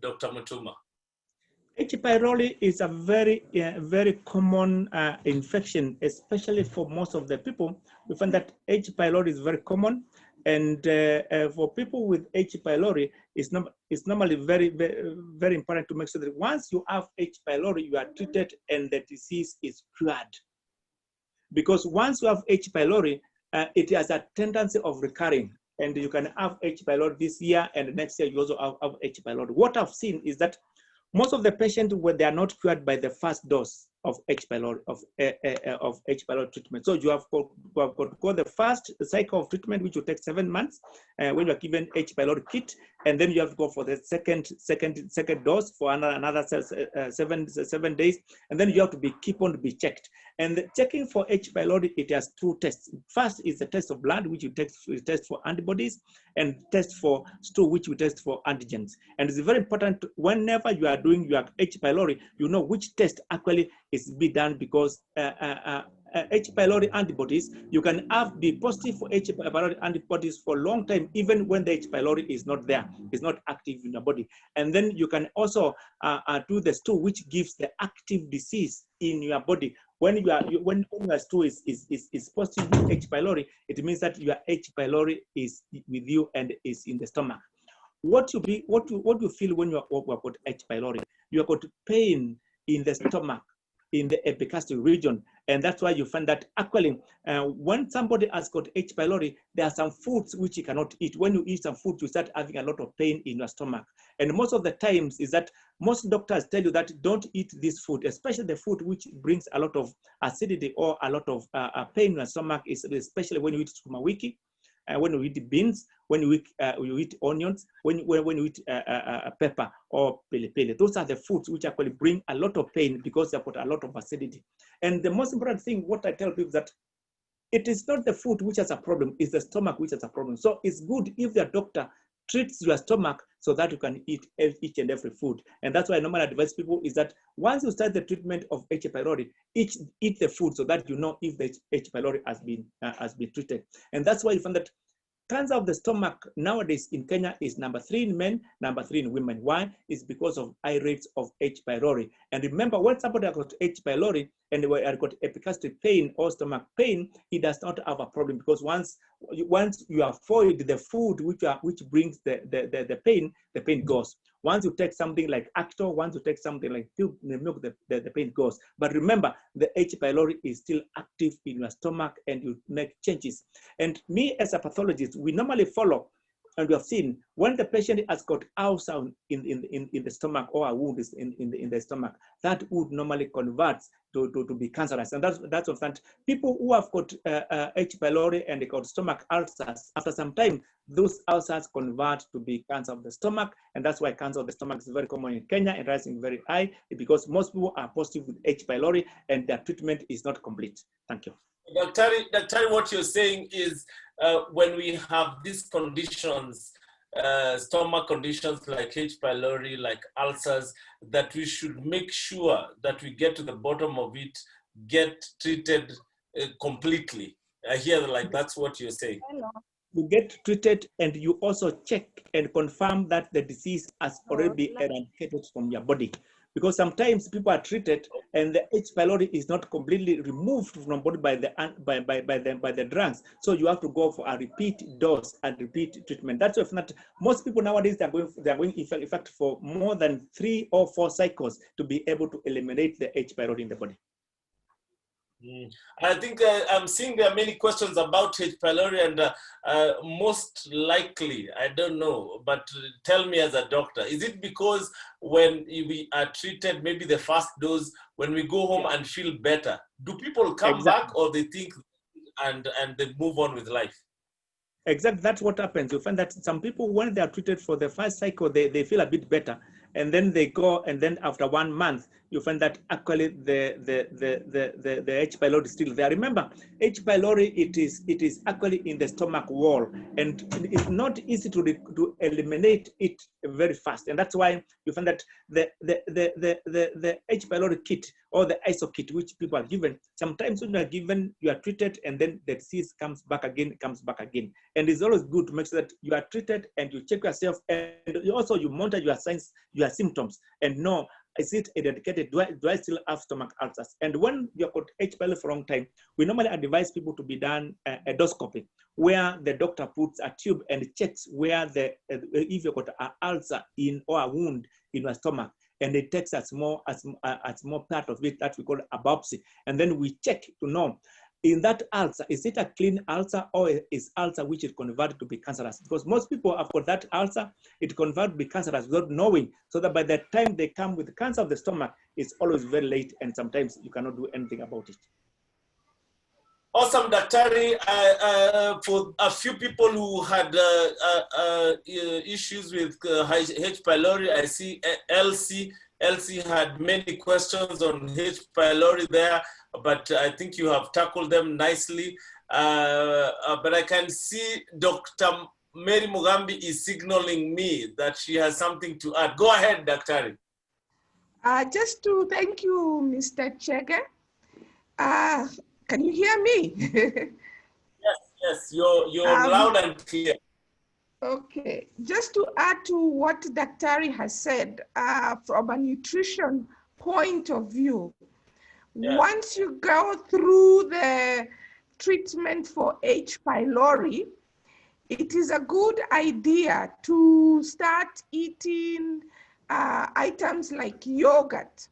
Dr. Mutuma? H. pylori is a very common infection, especially for most of the people. We find that H. pylori is very common, and for people with H. pylori, it's normally very important to make sure that once you have H. pylori, you are treated and the disease is cured. Because once you have H. pylori, it has a tendency of recurring, and you can have H. pylori this year, and next year you also have H. pylori. What I've seen is that most of the patients, when they are not cured by the first dose of H. pylori H. pylori treatment, so you have got to go the first cycle of treatment, which will take 7 months, when you are given H. pylori kit, and then you have to go for the second dose for another 7 days, and then you have to keep on to be checked. And the checking for H. pylori, it has 2 tests. First is the test of blood, which you test for antibodies, and test for stool, which you test for antigens. And it's very important whenever you are doing your H. pylori, you know which test actually is be done, because H. pylori antibodies, you can be positive for H. pylori antibodies for a long time, even when the H. pylori is not there, is not active in your body. And then you can also do the stool, which gives the active disease in your body. When your stool is positive with H. pylori, it means that your H. pylori is with you and is in the stomach. What you feel when you have got H. pylori? You have got pain in the stomach, in the epigastric region, and that's why you find that actually when somebody has got H. pylori, there are some foods which you cannot eat. When you eat some food, you start having a lot of pain in your stomach. And most of the times is that most doctors tell you that don't eat this food, especially the food which brings a lot of acidity or a lot of pain in your stomach, especially when you eat sukuma wiki, when you eat beans, when you eat onions, when you eat pepper or pili pili. Those are the foods which actually bring a lot of pain because they've got a lot of acidity. And the most important thing, what I tell people is that it is not the food which has a problem, it's the stomach which has a problem. So it's good if the doctor treats your stomach so that you can eat each and every food. And that's why I normally advise people is that once you start the treatment of H. pylori, eat the food so that you know if the H. pylori has been treated. And that's why you find that cancer of the stomach nowadays in Kenya is #3 in men, #3 in women. Why? It's because of high rates of H. pylori. And remember, when somebody has got H. pylori and they have got epigastric pain or stomach pain, he does not have a problem, because once you avoid the food which brings the pain goes. Once you take something like Actor, once you take something like milk, the pain goes. But remember, the H. pylori is still active in your stomach and you make changes. And me as a pathologist, we normally follow And we have seen when the patient has got ulcer in the stomach or a wound is in the stomach, that wound normally converts to be cancerous. And that's of that. People who have got H pylori and they got stomach ulcers, after some time, those ulcers convert to be cancer of the stomach. And that's why cancer of the stomach is very common in Kenya and rising very high, because most people are positive with H pylori and their treatment is not complete. Thank you. Dr. What you're saying is when we have these conditions, stomach conditions like H. pylori, like ulcers, that we should make sure that we get to the bottom of it, get treated completely. I hear like that's what you're saying. You get treated and you also check and confirm that the disease has already been eradicated from your body. Because sometimes people are treated and the H. pylori is not completely removed from body by the drugs. So you have to go for a repeat dose and repeat treatment. That's why not most people nowadays they're going in fact for more than 3 or 4 cycles to be able to eliminate the H. pylori in the body. I think I'm seeing there are many questions about H. pylori, and most likely, I don't know, but tell me as a doctor, is it because when we are treated, maybe the first dose, when we go home and feel better, do people come back, or they think and they move on with life? Exactly, that's what happens. You find that some people, when they are treated for the first cycle, they feel a bit better, and then they go, and then after 1 month, you find that actually the H. pylori is still there. Remember, H. pylori it is actually in the stomach wall, and it's not easy to eliminate it very fast, and that's why you find that the H. pylori kit or the ISO kit which people are given, sometimes when you are given, you are treated, and then the disease comes back again. And it's always good to make sure that you are treated and you check yourself, and you monitor your signs, your symptoms, and know, is it eradicated? Do I still have stomach ulcers? And when you've got H. pylori for a long time, we normally advise people to be done endoscopy, where the doctor puts a tube and checks where if you've got an ulcer or a wound in your stomach, and it takes a small part of it that we call a biopsy, and then we check to know, in that ulcer, is it a clean ulcer or is ulcer which is converted to be cancerous? Because most people have got that ulcer, it converted to be cancerous without knowing, so that by the time they come with cancer of the stomach, it's always very late, and sometimes you cannot do anything about it. Awesome, Daktari. For a few people who had issues with H. pylori, I see Elsie. Elsie had many questions on H. pylori there, but I think you have tackled them nicely. But I can see Dr. Mary Mugambi is signaling me that she has something to add. Go ahead, Daktari. Just to thank you, Mr. Chege. Can you hear me? Yes, you're loud and clear. Okay, just to add to what Daktari has said, from a nutrition point of view, once you go through the treatment for H. pylori, it is a good idea to start eating items like yogurt.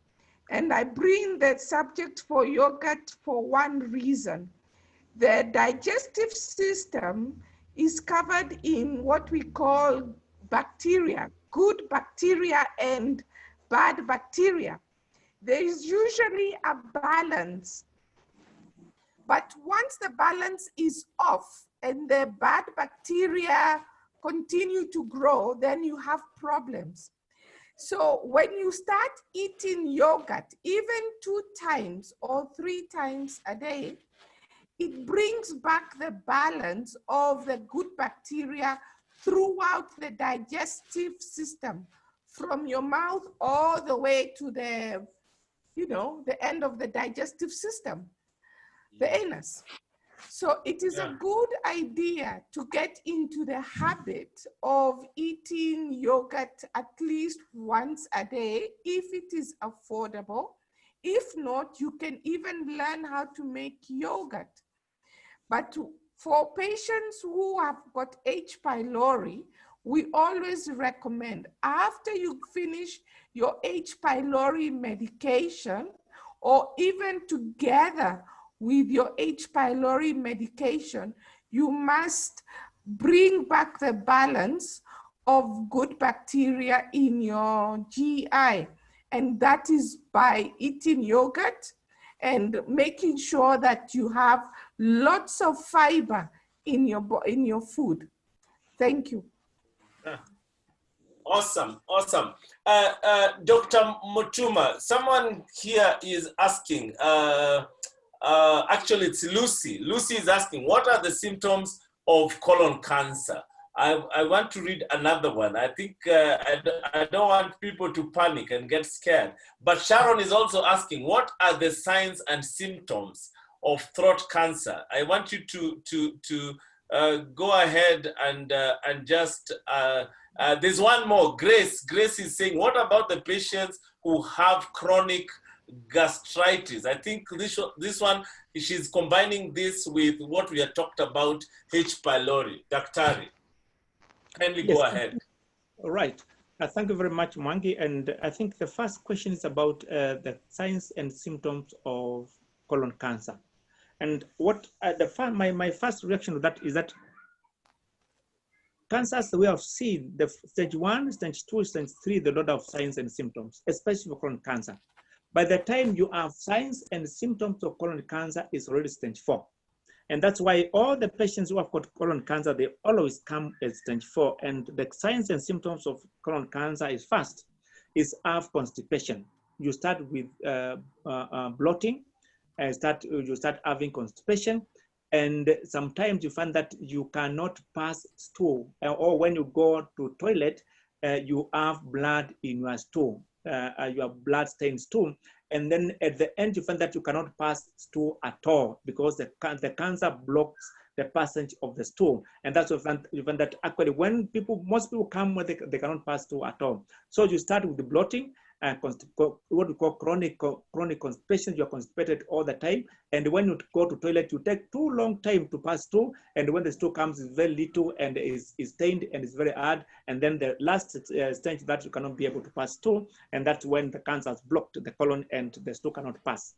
And I bring the subject for yogurt for one reason. The digestive system is covered in what we call bacteria, good bacteria and bad bacteria. There is usually a balance, but once the balance is off and the bad bacteria continue to grow, then you have problems. So when you start eating yogurt, even 2 times or 3 times a day, it brings back the balance of the good bacteria throughout the digestive system, from your mouth all the way to the, the end of the digestive system, the anus. So it is a good idea to get into the habit of eating yogurt at least once a day, if it is affordable. If not, you can even learn how to make yogurt. But for patients who have got H. pylori, we always recommend, after you finish your H. pylori medication, or even together with your H. pylori medication, you must bring back the balance of good bacteria in your GI. And that is by eating yogurt and making sure that you have lots of fiber in your food. Thank you. Awesome, awesome. Dr. Mutuma, someone here is asking, actually it's Lucy. Lucy is asking, what are the symptoms of colon cancer? I want to read another one. I think I don't want people to panic and get scared. But Sharon is also asking, what are the signs and symptoms of throat cancer? I want you to go ahead and just, there's one more, Grace. Grace is saying, what about the patients who have chronic gastritis? I think this one, she's combining this with what we had talked about, H. pylori. Daktari, kindly go ahead. All right. Thank you very much, Mwangi. And I think the first question is about the signs and symptoms of colon cancer. And what my first reaction to that is that cancers, we have seen the stage 1, stage 2, stage 3, the lot of signs and symptoms, especially for colon cancer. By the time you have signs and symptoms of colon cancer, is already stage 4. And that's why all the patients who have got colon cancer, they always come at stage 4. And the signs and symptoms of colon cancer is first, is have constipation. You start with bloating, you start having constipation. And sometimes you find that you cannot pass stool, or when you go to toilet, you have blood in your stool, you have blood stained stool. And then at the end, you find that you cannot pass stool at all because the cancer blocks the passage of the stool. And that's what you find that actually when most people come where they cannot pass stool at all. So you start with the bloating, what we call chronic constipation. You're constipated all the time, and when you go to toilet, you take too long time to pass stool, and when the stool comes, it's very little and is stained and it's very hard, and then the last stage that you cannot be able to pass stool, and that's when the cancer has blocked the colon and the stool cannot pass.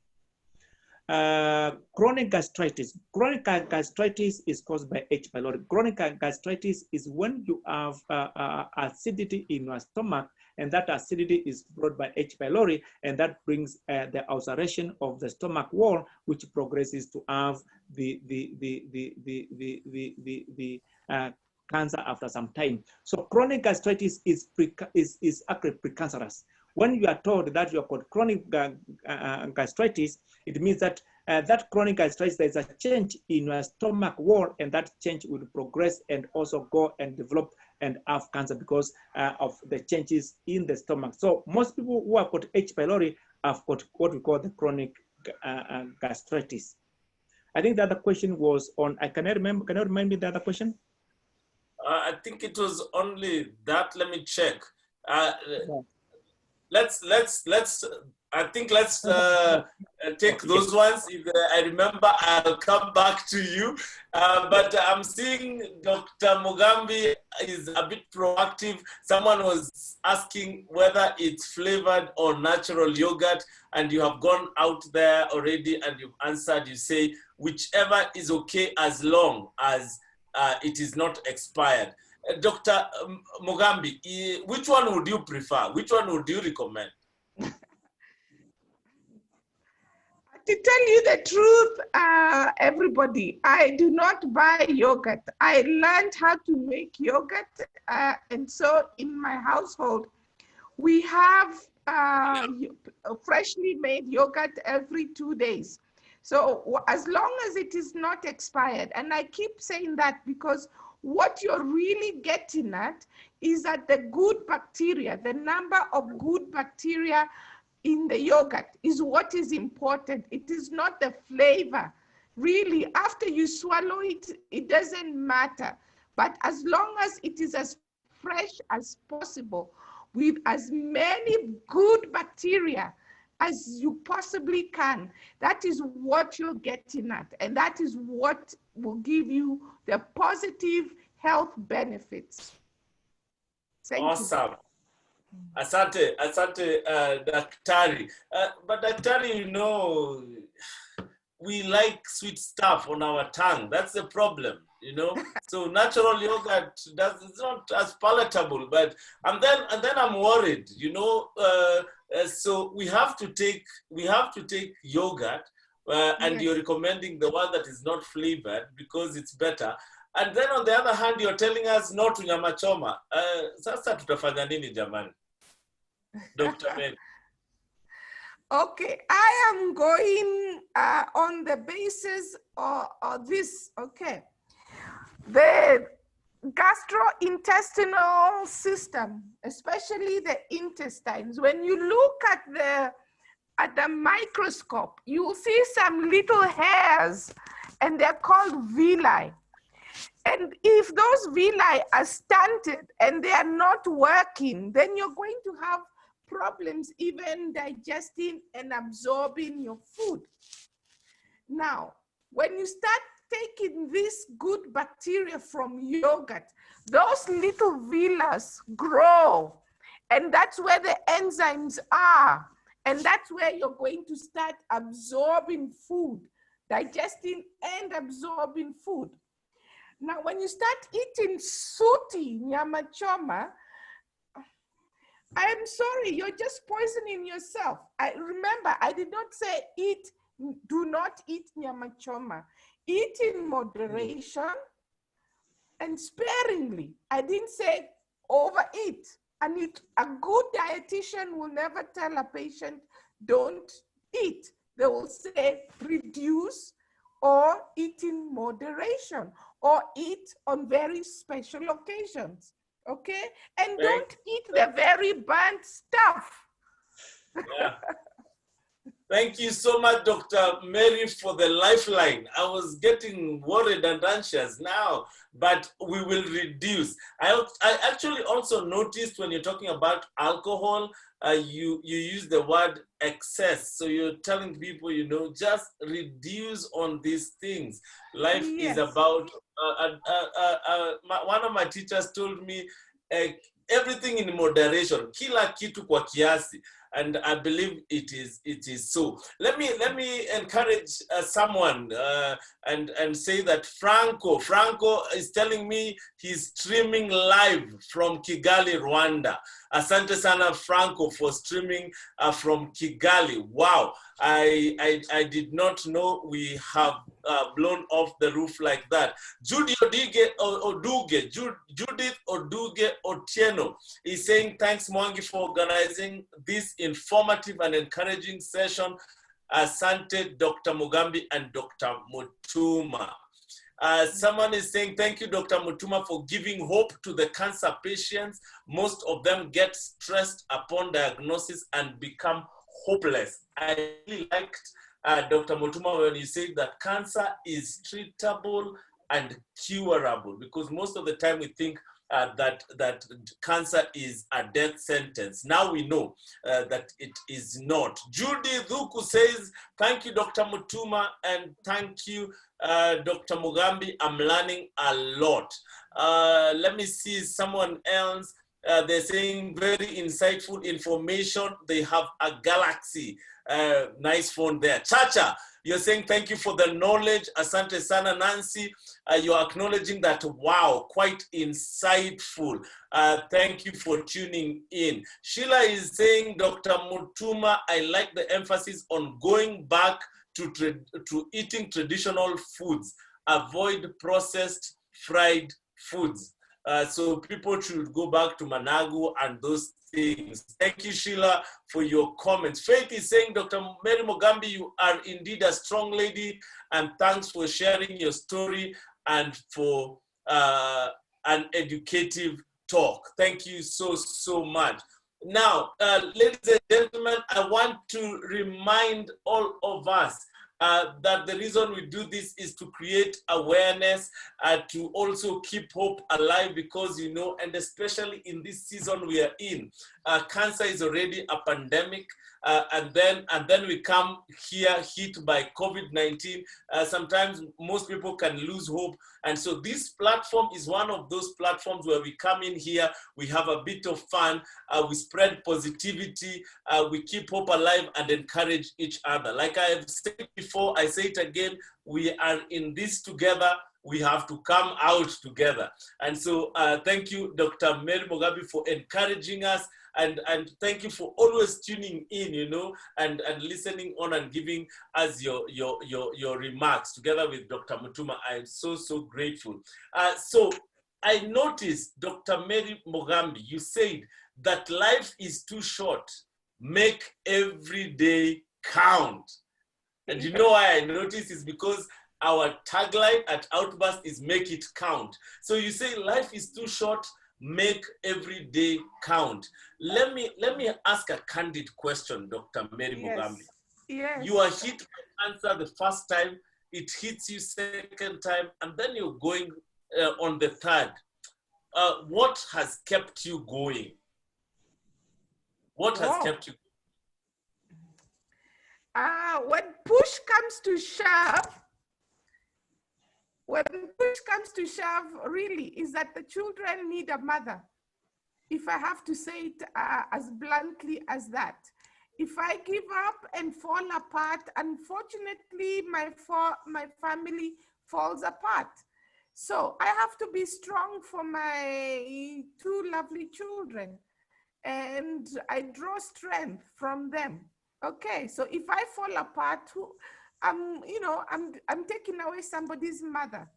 Chronic gastritis. Chronic gastritis is caused by H. pylori. Chronic gastritis is when you have acidity in your stomach, and that acidity is brought by H. pylori, and that brings the ulceration of the stomach wall, which progresses to have the cancer after some time. So chronic gastritis is actually precancerous. When you are told that you have got chronic gastritis, it means that that chronic gastritis, there's a change in your stomach wall, and that change will progress and also go and develop and have cancer because of the changes in the stomach. So most people who have got H. pylori have got what we call the chronic gastritis. I think the other question was on, can you remind me the other question? I think it was only that. Let me check. Let's take those ones. If I remember, I'll come back to you. But I'm seeing Dr. Mugambi is a bit proactive. Someone was asking whether it's flavored or natural yogurt, and you have gone out there already and you've answered. You say whichever is okay as long as it is not expired. Dr. Mugambi, which one would you prefer? Which one would you recommend? To tell you the truth, everybody, I do not buy yogurt. I learned how to make yogurt. And so in my household, we have freshly made yogurt every 2 days. So as long as it is not expired, and I keep saying that because what you're really getting at is that the good bacteria, the number of good bacteria in the yogurt is what is important. It is not the flavor. Really, after you swallow it, it doesn't matter. But as long as it is as fresh as possible, with as many good bacteria as you possibly can, that is what you're getting at. And that is what will give you the positive health benefits. Awesome. Asante, Daktari. But Daktari, you know, we like sweet stuff on our tongue. That's the problem. you know. So natural yogurt it's not as palatable, but and then I'm worried, you know. So we have to take yogurt, and Yes. you're recommending the one that is not flavored because it's better. And then on the other hand, you're telling us not to nyama choma. Sasa tutafanya nini jamani, Dr. Mary? Okay, I am going on the basis of this. Okay, the gastrointestinal system, especially the intestines. When you look at the microscope, you will see some little hairs, and they're called villi. And if those villi are stunted and they are not working, then you're going to have problems even digesting and absorbing your food. Now, when you start taking this good bacteria from yogurt, those little villi grow, and that's where the enzymes are. And that's where you're going to start absorbing food, digesting and absorbing food. Now, when you start eating sooty nyama choma, I'm sorry, you're just poisoning yourself. Remember, I did not say do not eat nyama choma. Eat in moderation and sparingly. I didn't say overeat. And a good dietitian will never tell a patient, don't eat. They will say reduce or eat in moderation or eat on very special occasions. Okay? And don't eat the very burnt stuff. Yeah. Thank you so much, Dr. Mary, for the lifeline. I was getting worried and anxious now, but we will reduce. I actually also noticed when you're talking about alcohol, you use the word excess. So you're telling people, you know, just reduce on these things. Life is about, one of my teachers told me, everything in moderation, kila kitu kwa kiasi. And I believe it is so. Let me encourage someone and say that Franco is telling me he's streaming live from Kigali, Rwanda. Asante sana Franco for streaming from Kigali. Wow, I did not know we have blown off the roof like that. Judith Oduge Otieno is saying, thanks Mwangi for organizing this informative and encouraging session. Asante Dr. Mugambi and Dr. Mutuma. Someone is saying, thank you, Dr. Mutuma, for giving hope to the cancer patients. Most of them get stressed upon diagnosis and become hopeless. I really liked Dr. Mutuma when you said that cancer is treatable and curable, because most of the time we think that cancer is a death sentence. Now we know that it is not. Judy Dhuku says, thank you, Dr. Mutuma, and thank you, Dr. Mugambi. I'm learning a lot. Let me see someone else. They're saying very insightful information. They have a Galaxy. Nice phone there. Chacha, you're saying thank you for the knowledge. Asante sana, Nancy. You're acknowledging that, wow, quite insightful. Thank you for tuning in. Sheila is saying, Dr. Mutuma, I like the emphasis on going back to eating traditional foods. Avoid processed fried foods. So people should go back to Managu and those things. Thank you, Sheila, for your comments. Faith is saying, Dr. Mary Mugambi, you are indeed a strong lady, and thanks for sharing your story and for an educative talk. Thank you so much. Now, ladies and gentlemen, I want to remind all of us that the reason we do this is to create awareness, to also keep hope alive, because, you know, and especially in this season we are in, cancer is already a pandemic, and then we come here hit by COVID-19. Sometimes most people can lose hope, and so this platform is one of those platforms where we come in here, we have a bit of fun, we spread positivity, we keep hope alive and encourage each other. Like I have said before, I say it again, we are in this together. we have to come out together. And so thank you, Dr. Mary Mugambi, for encouraging us. And thank you for always tuning in, you know, and listening on and giving us your remarks together with Dr. Mutuma. I'm so grateful. So I noticed, Dr. Mary Mugambi, you said that life is too short. Make every day count. And you know why I noticed is because our tagline at Outburst is make it count. So you say life is too short, make every day count. Let me ask a candid question, Dr. Mary Mugambi. Yes. You are hit by cancer the first time, it hits you second time, and then you're going on the third. What has kept you going? What has kept you going? When push comes to shove, really, is that the children need a mother. If I have to say it as bluntly as that. If I give up and fall apart, unfortunately, my family falls apart. So I have to be strong for my two lovely children, and I draw strength from them. Okay, so if I fall apart, I'm taking away somebody's mother.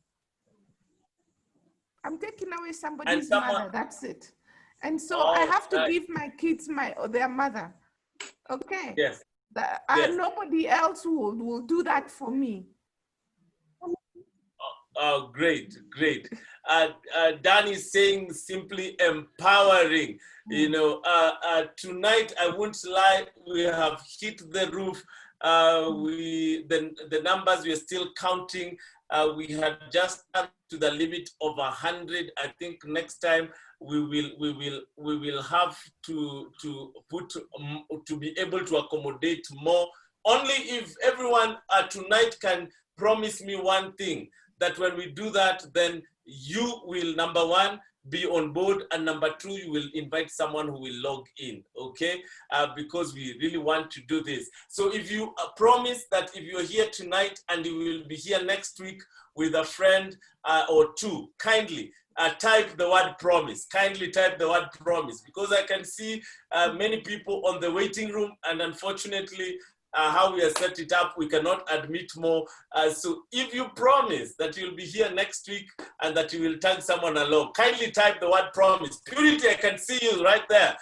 I'm taking away somebody's mother. That's it. And so I have to give my kids their mother. Okay. Yes. Nobody else will do that for me. Oh, great. Dan is saying simply empowering. You know, tonight, I won't lie, we have hit the roof. The numbers we're still counting. We had just come to the limit of 100. I think next time we will have to be able to accommodate more. Only if everyone tonight can promise me one thing, that when we do that, then you will, number one, be on board, and number two, you will invite someone who will log in, okay? Because we really want to do this. So if you promise that if you're here tonight and you will be here next week with a friend or two, kindly type the word promise. Kindly type the word promise, because I can see many people on the waiting room, and unfortunately, how we are set it up, we cannot admit more. So if you promise that you'll be here next week and that you will tag someone along, kindly type the word promise. Purity, I can see you right there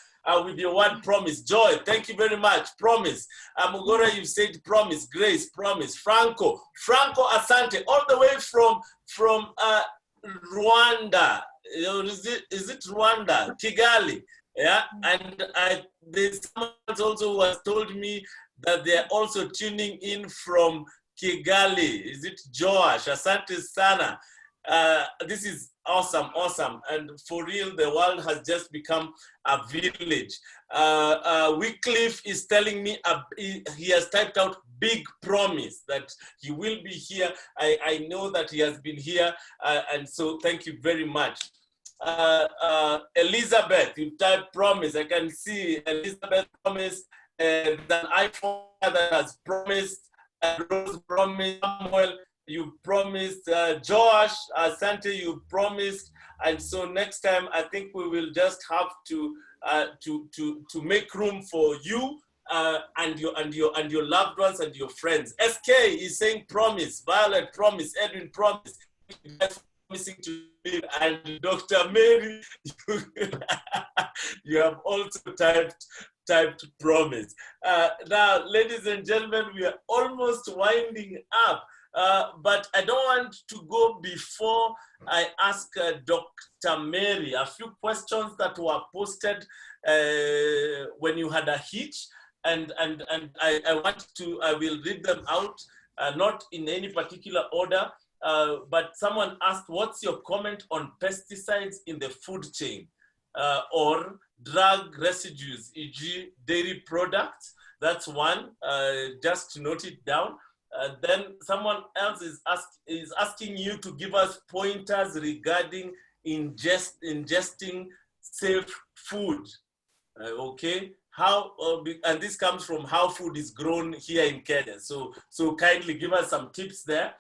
with your word promise. Joy, thank you very much. Promise. Mugora, you've said promise. Grace, promise. Franco Asante, all the way from Rwanda. Is it Rwanda? Kigali. Yeah, and there's someone also who has told me that they're also tuning in from Kigali. Is it Joash? Asante sana. This is awesome. And for real, the world has just become a village. Wycliffe is telling me he has typed out big promise that he will be here. I know that he has been here. And so thank you very much. Elizabeth, you type promise. I can see Elizabeth promise. An iPhone that has promised. Rose promised. Samuel, you promised. Josh, Asante, you promised. And so next time, I think we will just have to make room for you and your loved ones and your friends. SK is saying promise. Violet promise. Edwin promise. Promising to me, and Dr. Mary, you have also typed promise. Now, ladies and gentlemen, we are almost winding up, but I don't want to go before I ask Dr. Mary a few questions that were posted when you had a hitch, and I will read them out, not in any particular order. But someone asked, what's your comment on pesticides in the food chain or drug residues, e.g. dairy products? That's one, just to note it down. Then someone else is asking you to give us pointers regarding ingesting safe food, okay? How, and this comes from how food is grown here in Kenya. So kindly give us some tips there.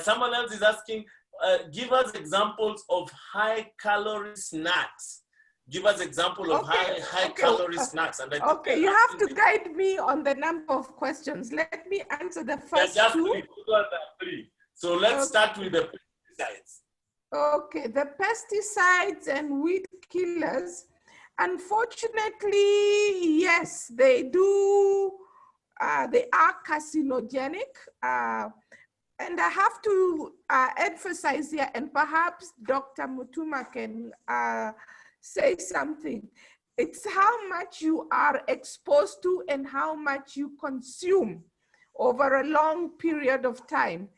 Someone else is asking, give us examples of high-calorie snacks. Give us example of high-calorie snacks. And okay, you have to guide me on the number of questions. Let me answer the first two. Three. So let's start with the pesticides. Okay, the pesticides and weed killers, unfortunately, yes, they do, they are carcinogenic. And I have to emphasize here, and perhaps Dr. Mutuma can say something. It's how much you are exposed to and how much you consume over a long period of time.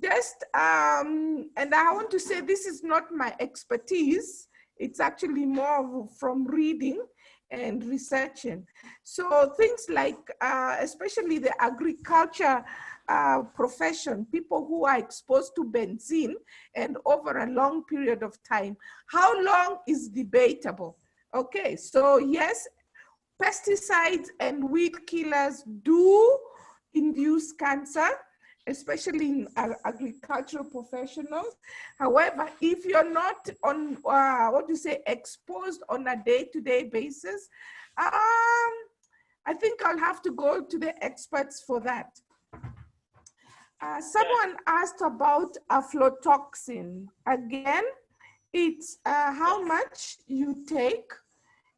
Just, and I want to say this is not my expertise. It's actually more from reading and researching. So things like, especially the agriculture profession, people who are exposed to benzene and over a long period of time. How long is debatable? Okay, so yes, pesticides and weed killers do induce cancer, especially in agricultural professionals. However, if you're not on, exposed on a day-to-day basis, I think I'll have to go to the experts for that. Someone asked about aflotoxin. Again, it's how much you take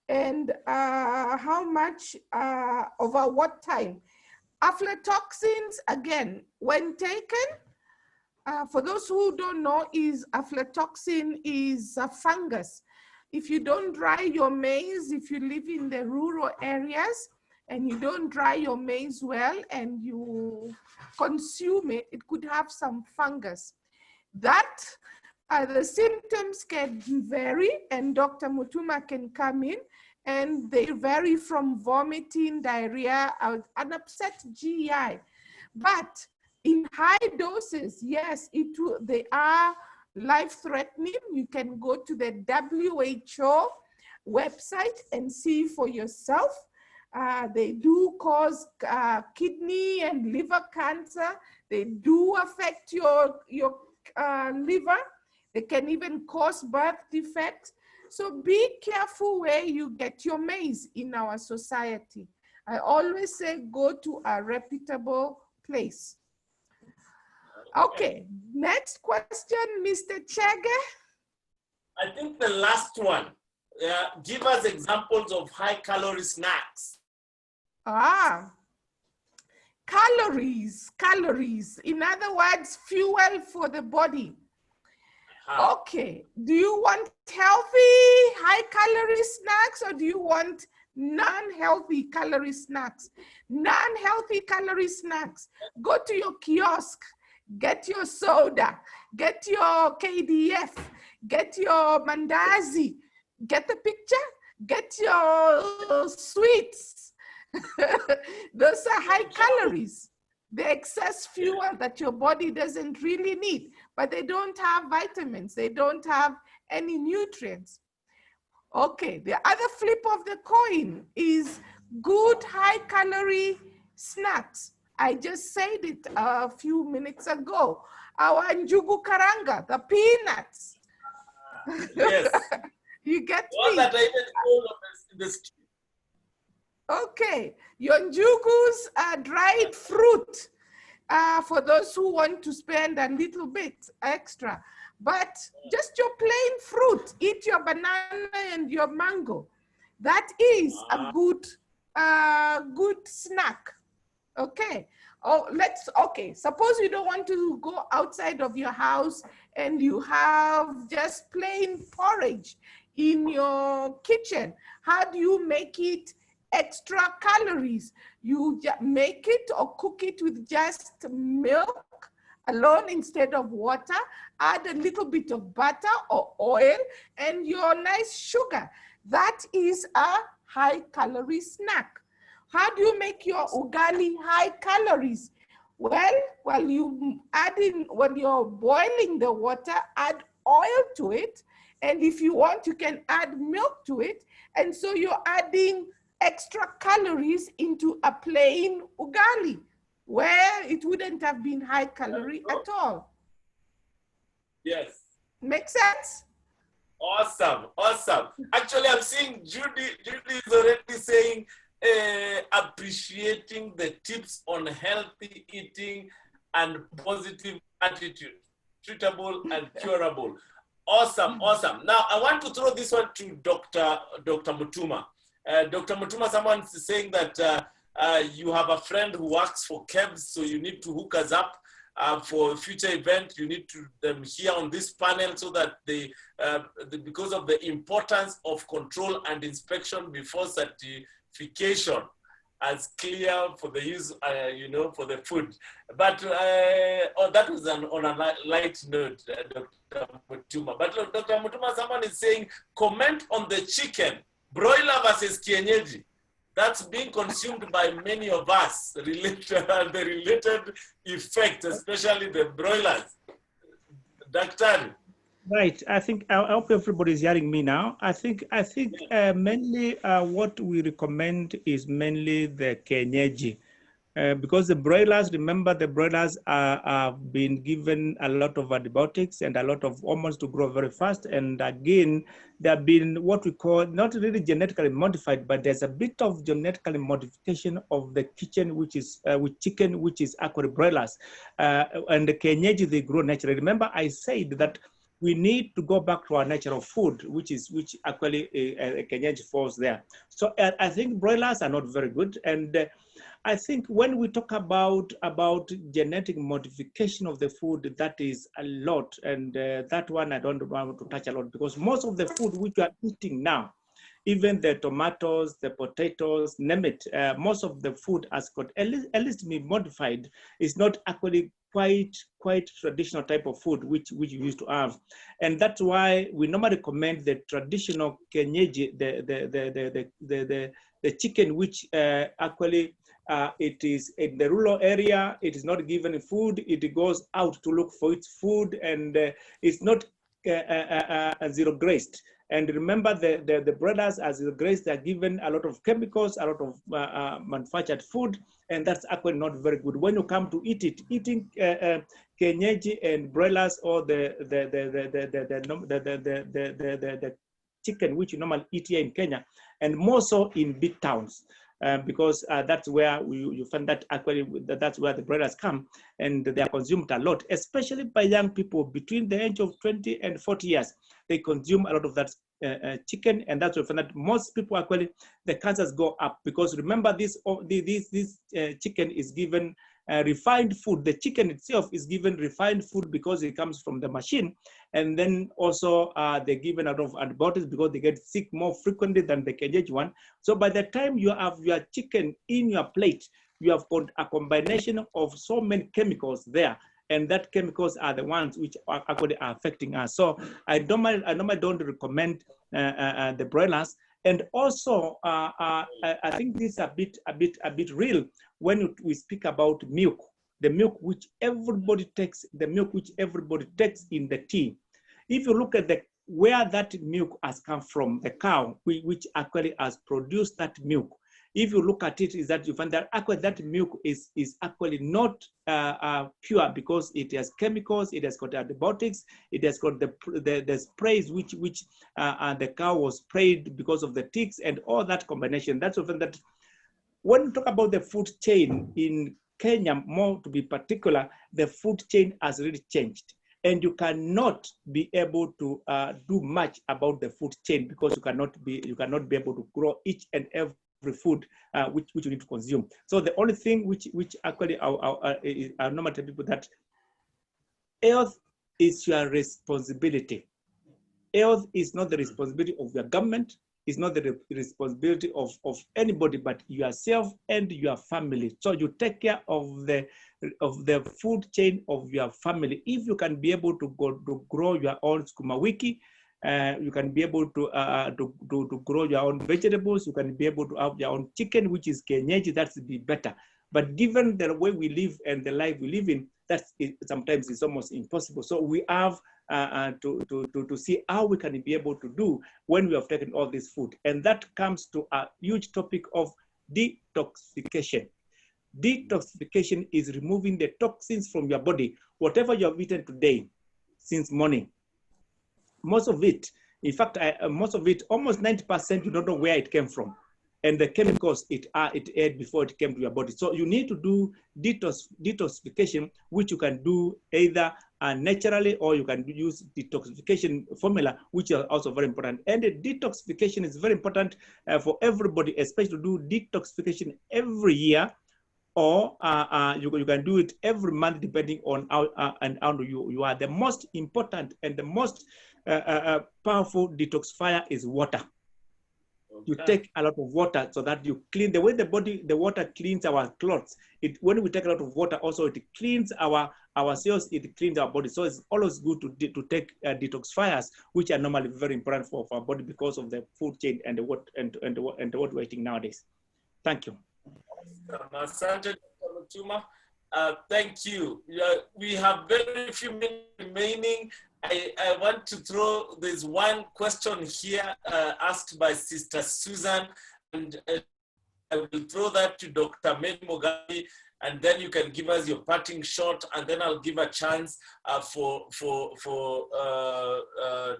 and how much over what time. Aflotoxins, again, when taken, for those who don't know, aflotoxin is a fungus. If you don't dry your maize, if you live in the rural areas and you don't dry your maize well and you consume it, it could have some fungus. That, the symptoms can vary, and Dr. Mutuma can come in, and they vary from vomiting, diarrhea, an upset GI. But in high doses, yes, they are life-threatening. You can go to the WHO website and see for yourself. They do cause kidney and liver cancer. They do affect your liver. They can even cause birth defects. So be careful where you get your maize in our society. I always say go to a reputable place. Okay, next question, Mr. Chege. I think the last one. Give us examples of high-calorie snacks. Calories. In other words, fuel for the body. Okay, do you want healthy, high-calorie snacks, or do you want non-healthy calorie snacks? Non-healthy calorie snacks. Go to your kiosk, get your soda, get your KDF, get your mandazi. Get the picture? Get your sweets. Those are high calories. The excess fuel that your body doesn't really need, but they don't have vitamins. They don't have any nutrients. Okay, the other flip of the coin is good high calorie snacks. I just said it a few minutes ago. Our njugu karanga, the peanuts. Yes. You get me? That I even call in the street. Okay, your njugus are dried fruit for those who want to spend a little bit extra. But just your plain fruit, eat your banana and your mango. That is a good snack. Okay. Okay, suppose you don't want to go outside of your house and you have just plain porridge in your kitchen. How do you make it extra calories? You make it or cook it with just milk alone instead of water, add a little bit of butter or oil and your nice sugar. That is a high calorie snack. How do you make your ugali high calories? Well, when you're boiling the water, add oil to it. And if you want, you can add milk to it. And so you're adding extra calories into a plain ugali, where it wouldn't have been high calorie at all. Yes. Make sense? Awesome, awesome. Actually, I'm seeing Judy is already saying, appreciating the tips on healthy eating and positive attitude, treatable and curable. Awesome, awesome. Now, I want to throw this one to Dr. Mutuma. Dr. Mutuma, someone's saying that you have a friend who works for KEBS, so you need to hook us up for a future event. You need to hear on this panel so that because of the importance of control and inspection before certification as clear for the use, for the food. But that was on a light note, Dr. Mutuma. But look, Dr. Mutuma, someone is saying, comment on the chicken, broiler versus kienyeji. That's being consumed by many of us, the related effect, especially the broilers. Doctor. Right. I hope everybody's hearing me now. I think mainly what we recommend is mainly the kienyeji. Because the broilers, remember the broilers have been given a lot of antibiotics and a lot of hormones to grow very fast. And again, they have been what we call not really genetically modified, but there's a bit of genetically modification of the chicken, which is actually broilers. And the kienyeji, they grow naturally. Remember, I said that we need to go back to our natural food, which actually kienyeji falls there. So I think broilers are not very good. And I think when we talk about genetic modification of the food, that is a lot. And that one I don't want to touch a lot, because most of the food which we are eating now, even the tomatoes, the potatoes, name it, most of the food has got at least been modified. It's not actually quite traditional type of food which we used to have. And that's why we normally recommend the traditional kienyeji, the chicken which actually it is in the rural area, it is not given food, it goes out to look for its food, and it's not zero graced. And remember, the brothers as zero graced, they're given a lot of chemicals, a lot of manufactured food, and that's actually not very good. When you come to eating kienyeji and broilers, or the chicken which you normally eat here in Kenya, and more so in big towns. Because that's where you find that actually that's where the broilers come, and they are consumed a lot, especially by young people between the age of 20 and 40 years. They consume a lot of that chicken, and that's where you find that most people actually, the cancers go up, because remember this chicken is given refined food. The chicken itself is given refined food because it comes from the machine. And then also they're given a lot of antibiotics because they get sick more frequently than the kienyeji one. So by the time you have your chicken in your plate, you have got a combination of so many chemicals there. And that chemicals are the ones which are actually affecting us. So I normally don't recommend the broilers. And also, I think this is a bit real when we speak about milk, the milk which everybody takes, in the tea. If you look at where that milk has come from, the cow which actually has produced that milk, if you look at it, is that you find that actually that milk is actually not pure, because it has chemicals, it has got antibiotics, it has got the sprays which the cow was sprayed because of the ticks and all that combination. That's often that when we talk about the food chain in Kenya, more to be particular, the food chain has really changed. And you cannot be able to do much about the food chain, because you cannot be able to grow each and every food which you need to consume. So the only thing which actually I normally tell people that health is your responsibility. Health is not the responsibility of your government. It's not the responsibility of anybody but yourself and your family. So you take care of the food chain of your family. If you can be able to grow your own sukuma wiki, you can be able to grow your own vegetables. You can be able to have your own chicken, which is kienyeji. That's be better. But given the way we live and the life we live in, sometimes it's almost impossible. So we have to see how we can be able to do when we have taken all this food. And that comes to a huge topic of detoxification. Detoxification is removing the toxins from your body. Whatever you have eaten today, since morning. Most of it, in fact, most of it, almost 90%, you don't know where it came from, and the chemicals it ate before it came to your body. So you need to do detoxification, which you can do either naturally, or you can use detoxification formula, which are also very important. And the detoxification is very important for everybody, especially to do detoxification every year, or you can do it every month, depending on how you are. The most important and the most powerful detoxifier is water. You take a lot of water so that you clean the way the water cleans our clothes. When we take a lot of water, also it cleans our cells, it cleans our body. So it's always good to take detoxifiers, which are normally very important for our body because of the food chain and what we're eating nowadays. Thank you. Asante, Dr. Mutuma. Thank you. We have very few minutes remaining. I want to throw this one question here asked by Sister Susan, and I will throw that to Dr. Mary Mugambi, and then you can give us your parting shot, and then I'll give a chance for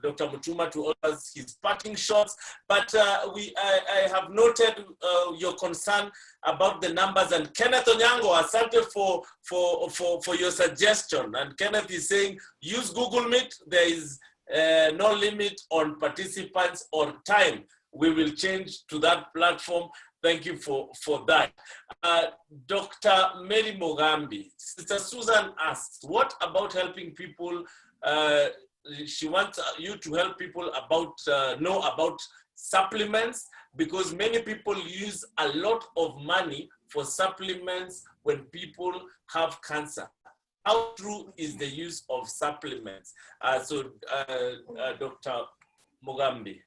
Dr. Mutuma to offer us his parting shots. But I have noted your concern about the numbers, and Kenneth Onyango, asante for your suggestion. And Kenneth is saying, use Google Meet. There is no limit on participants or time. We will change to that platform. Thank you for that. Dr. Mary Mugambi, Sister Susan asks, what about helping people? She wants you to help people know about supplements, because many people use a lot of money for supplements when people have cancer. How true is the use of supplements? Dr. Mugambi.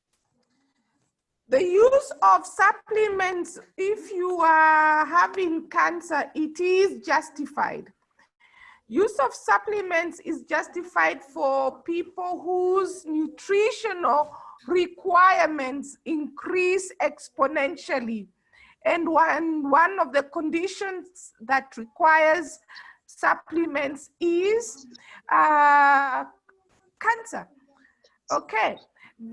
The use of supplements, if you are having cancer, it is justified. Use of supplements is justified for people whose nutritional requirements increase exponentially. And one of the conditions that requires supplements is cancer. Okay.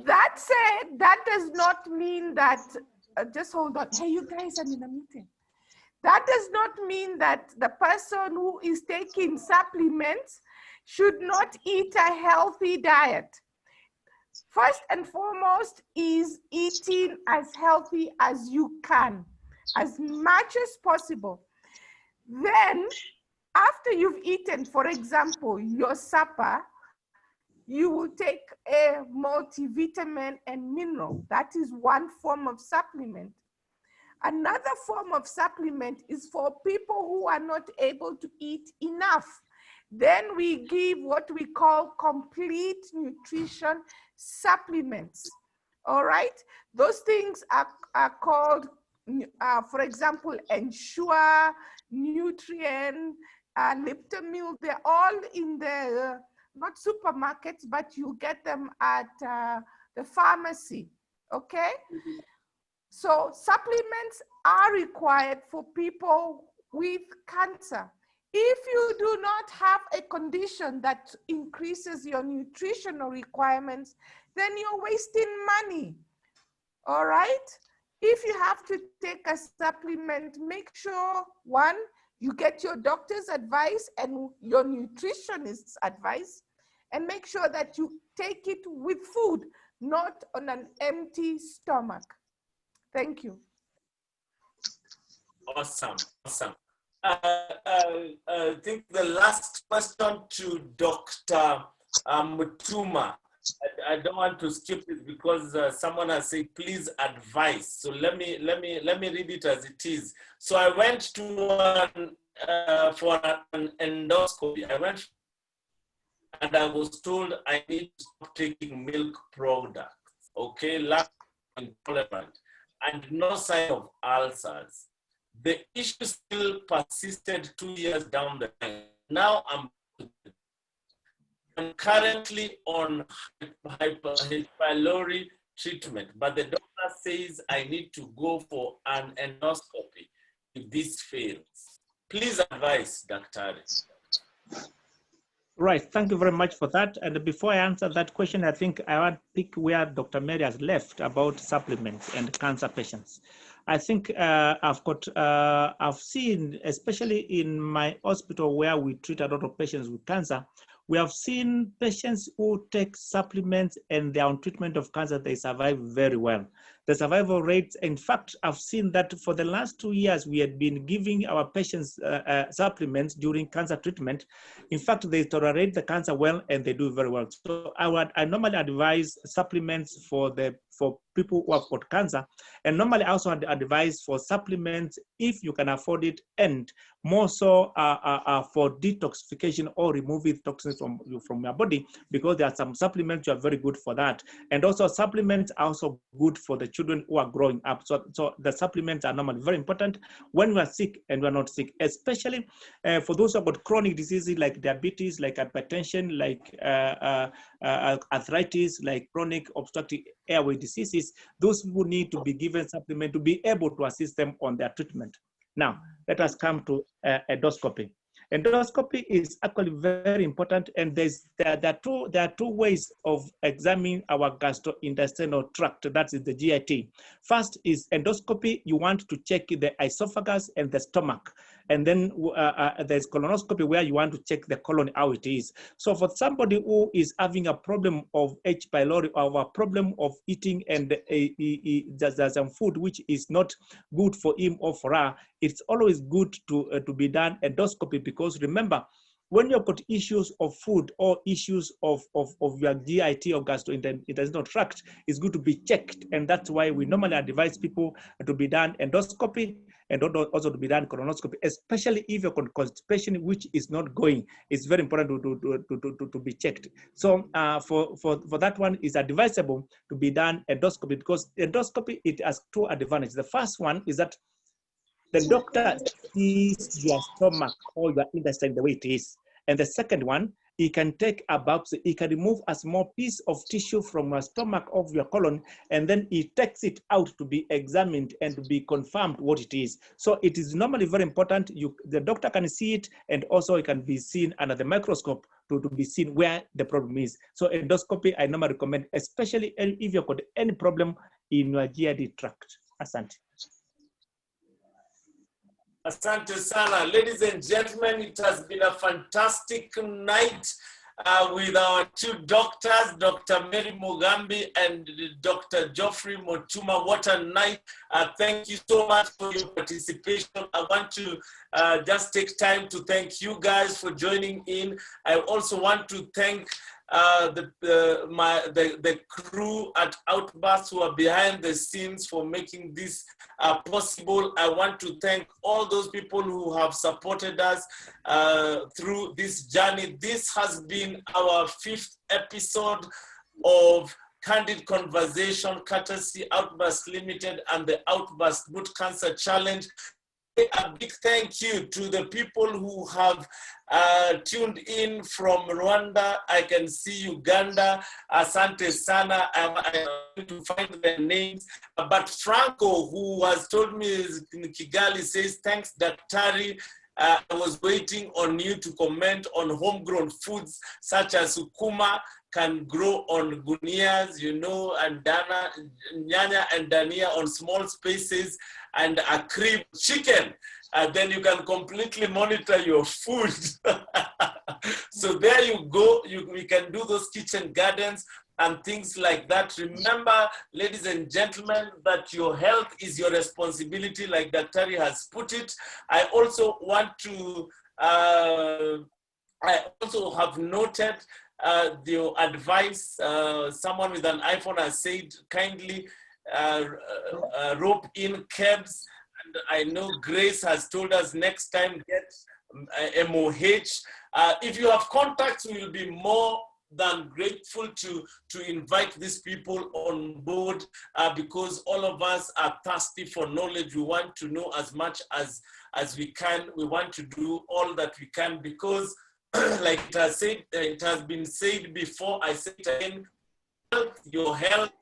That said, that does not mean that, just hold on. Hey, you guys, I'm in a meeting. That does not mean that the person who is taking supplements should not eat a healthy diet. First and foremost is eating as healthy as you can, as much as possible. Then, after you've eaten, for example, your supper, you will take a multivitamin and mineral. That is one form of supplement. Another form of supplement is for people who are not able to eat enough. Then we give what we call complete nutrition supplements. All right? Those things are called, for example, Ensure, Nutrient, Liptomil. They're all in the not supermarkets, but you get them at the pharmacy, okay? So supplements are required for people with cancer. If you do not have a condition that increases your nutritional requirements, then you're wasting money, all right? If you have to take a supplement, make sure, one, you get your doctor's advice and your nutritionist's advice, and make sure that you take it with food, not on an empty stomach. Thank you. Awesome, awesome. I think the last question to Dr. Mutuma. I don't want to skip it because someone has said, please advise. So let me read it as it is. So I went to for an endoscopy. I went and I was told I need to stop taking milk products, okay, lactose intolerant, and no sign of ulcers. The issue still persisted 2 years down the line. Now I'm currently on H Pylori treatment, but the doctor says I need to go for an endoscopy if this fails. Please advise, Dr. Right. Thank you very much for that. And before I answer that question, I think I want to pick where Dr. Mary has left about supplements and cancer patients. I think I've seen, especially in my hospital where we treat a lot of patients with cancer, we have seen patients who take supplements and they're on treatment of cancer, they survive very well. The survival rates, in fact, I've seen that for the last 2 years, we had been giving our patients supplements during cancer treatment. In fact, they tolerate the cancer well and they do very well. So I normally advise supplements for people who have got cancer, and normally I also advise for supplements if you can afford it, and more so for detoxification or removing toxins from your body, because there are some supplements that are very good for that. And also supplements are also good for the children who are growing up. So the supplements are normally very important when we are sick and we are not sick, especially for those who have got chronic diseases like diabetes, like hypertension, like arthritis, like chronic obstructive airway diseases. Those people need to be given supplement to be able to assist them on their treatment. Now, let us come to endoscopy. Endoscopy is actually very important, and there are two ways of examining our gastrointestinal tract, that is the GIT. First is endoscopy. You want to check the esophagus and the stomach. And then there's colonoscopy, where you want to check the colon, how it is. So for somebody who is having a problem of H pylori, or a problem of eating and there's some food which is not good for him or for her, it's always good to be done endoscopy, because remember, when you've got issues of food or issues of your GIT or gastrointestinal tract, it's good to be checked. And that's why we normally advise people to be done endoscopy and also to be done colonoscopy, especially if you've got constipation which is not going. It's very important to be checked. So for that one, it's advisable to be done endoscopy, because endoscopy, it has two advantages. The first one is that the doctor sees your stomach or your intestine the way it is. And the second one, he can take a biopsy. He can remove a small piece of tissue from your stomach of your colon, and then he takes it out to be examined and to be confirmed what it is. So it is normally very important. The doctor can see it, and also it can be seen under the microscope to be seen where the problem is. So endoscopy, I normally recommend, especially if you've got any problem in your GIT tract. Asante. Asante sana. Ladies and gentlemen, it has been a fantastic night with our two doctors, Dr. Mary Mugambi and Dr. Geoffrey Motuma. What a night. Thank you so much for your participation. I want to just take time to thank you guys for joining in. I also want to thank the crew at Outburst who are behind the scenes for making this possible. I want to thank all those people who have supported us through this journey. This has been our 5th episode of Candid Conversation, courtesy Outburst Limited and the Outburst Boot Cancer Challenge. A big thank you to the people who have tuned in from Rwanda. I can see Uganda. Asante sana. I'm going to find their names. But Franco, who has told me in Kigali, says, thanks, Daktari. I was waiting on you to comment on homegrown foods such as sukuma can grow on gunias, you know, and nyanya and dania on small spaces, and a crib chicken. Then you can completely monitor your food. So there you go. We can do those kitchen gardens and things like that. Remember, ladies and gentlemen, that your health is your responsibility, like Daktari has put it. I also want to, I also have noted the advice, someone with an iPhone has said, kindly rope in cabs. And I know Grace has told us next time, get MOH. If you have contacts, we will be more than grateful to invite these people on board because all of us are thirsty for knowledge. We want to know as much as we can. We want to do all that we can because like it has been said before, I say it again, your health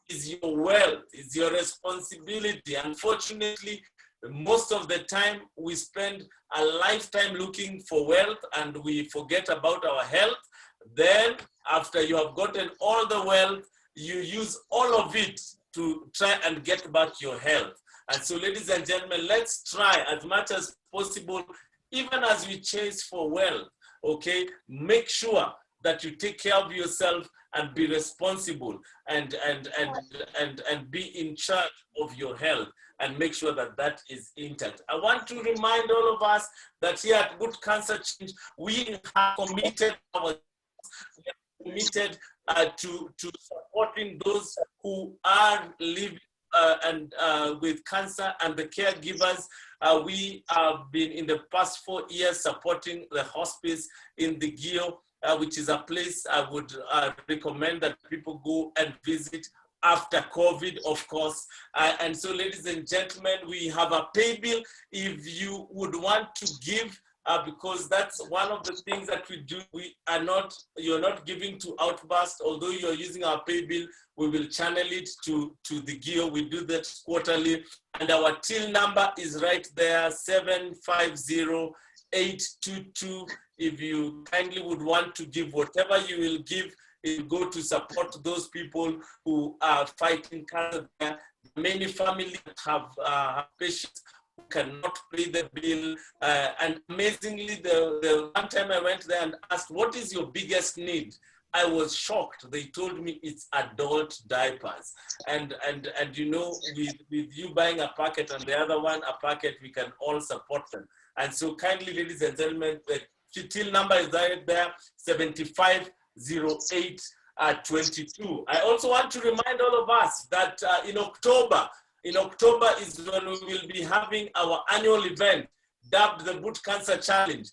is your wealth, is your responsibility. Unfortunately, Most of the time, we spend a lifetime looking for wealth and we forget about our health. Then, after you have gotten all the wealth, you use all of it to try and get back your health. And so, ladies and gentlemen, let's try as much as possible, even as we chase for wealth, okay? Make sure that you take care of yourself and be responsible and be in charge of your health and make sure that that is intact. I want to remind all of us that here at Good Cancer Change, we have committed to supporting those who are living with cancer and the caregivers. We have been in the past 4 years supporting the hospice in the Gio, which is a place I would recommend that people go and visit after COVID, of course. And so, ladies and gentlemen, we have a pay bill if you would want to give, because that's one of the things that we do. You're not giving to Outburst, although you're using our pay bill, we will channel it to the Gio. We do that quarterly. And our till number is right there, 750-822. If you kindly would want to give, whatever you will give, it will go to support those people who are fighting cancer. Many families have patients who cannot pay the bill. And amazingly, the one time I went there and asked, what is your biggest need? I was shocked. They told me it's adult diapers. And you know, with you buying a packet and the other one a packet, we can all support them. And so kindly, ladies and gentlemen, the till number is right there, 750822. I also want to remind all of us that in October is when we will be having our annual event dubbed the Boot Cancer Challenge,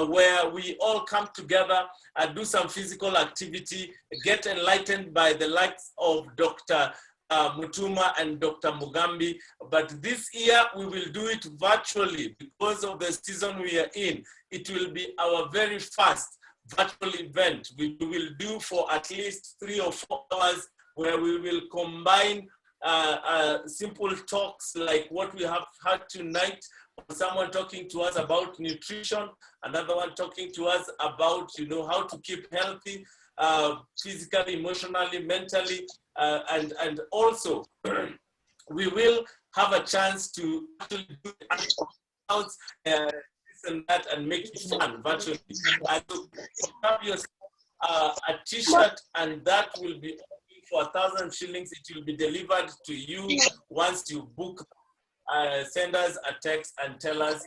where we all come together and do some physical activity, get enlightened by the likes of Dr. Mutuma and Dr. Mugambi. But this year we will do it virtually because of the season we are in. It will be our very first virtual event. We will do for at least 3 or 4 hours where we will combine simple talks like what we have had tonight. Someone talking to us about nutrition, another one talking to us about, you know, how to keep healthy, physically, emotionally, mentally, and also we will have a chance to actually do this and that and make it fun virtually. And so have yourself a t-shirt, and that will be for 1,000 shillings. It will be delivered to you once you book. Send us a text and tell us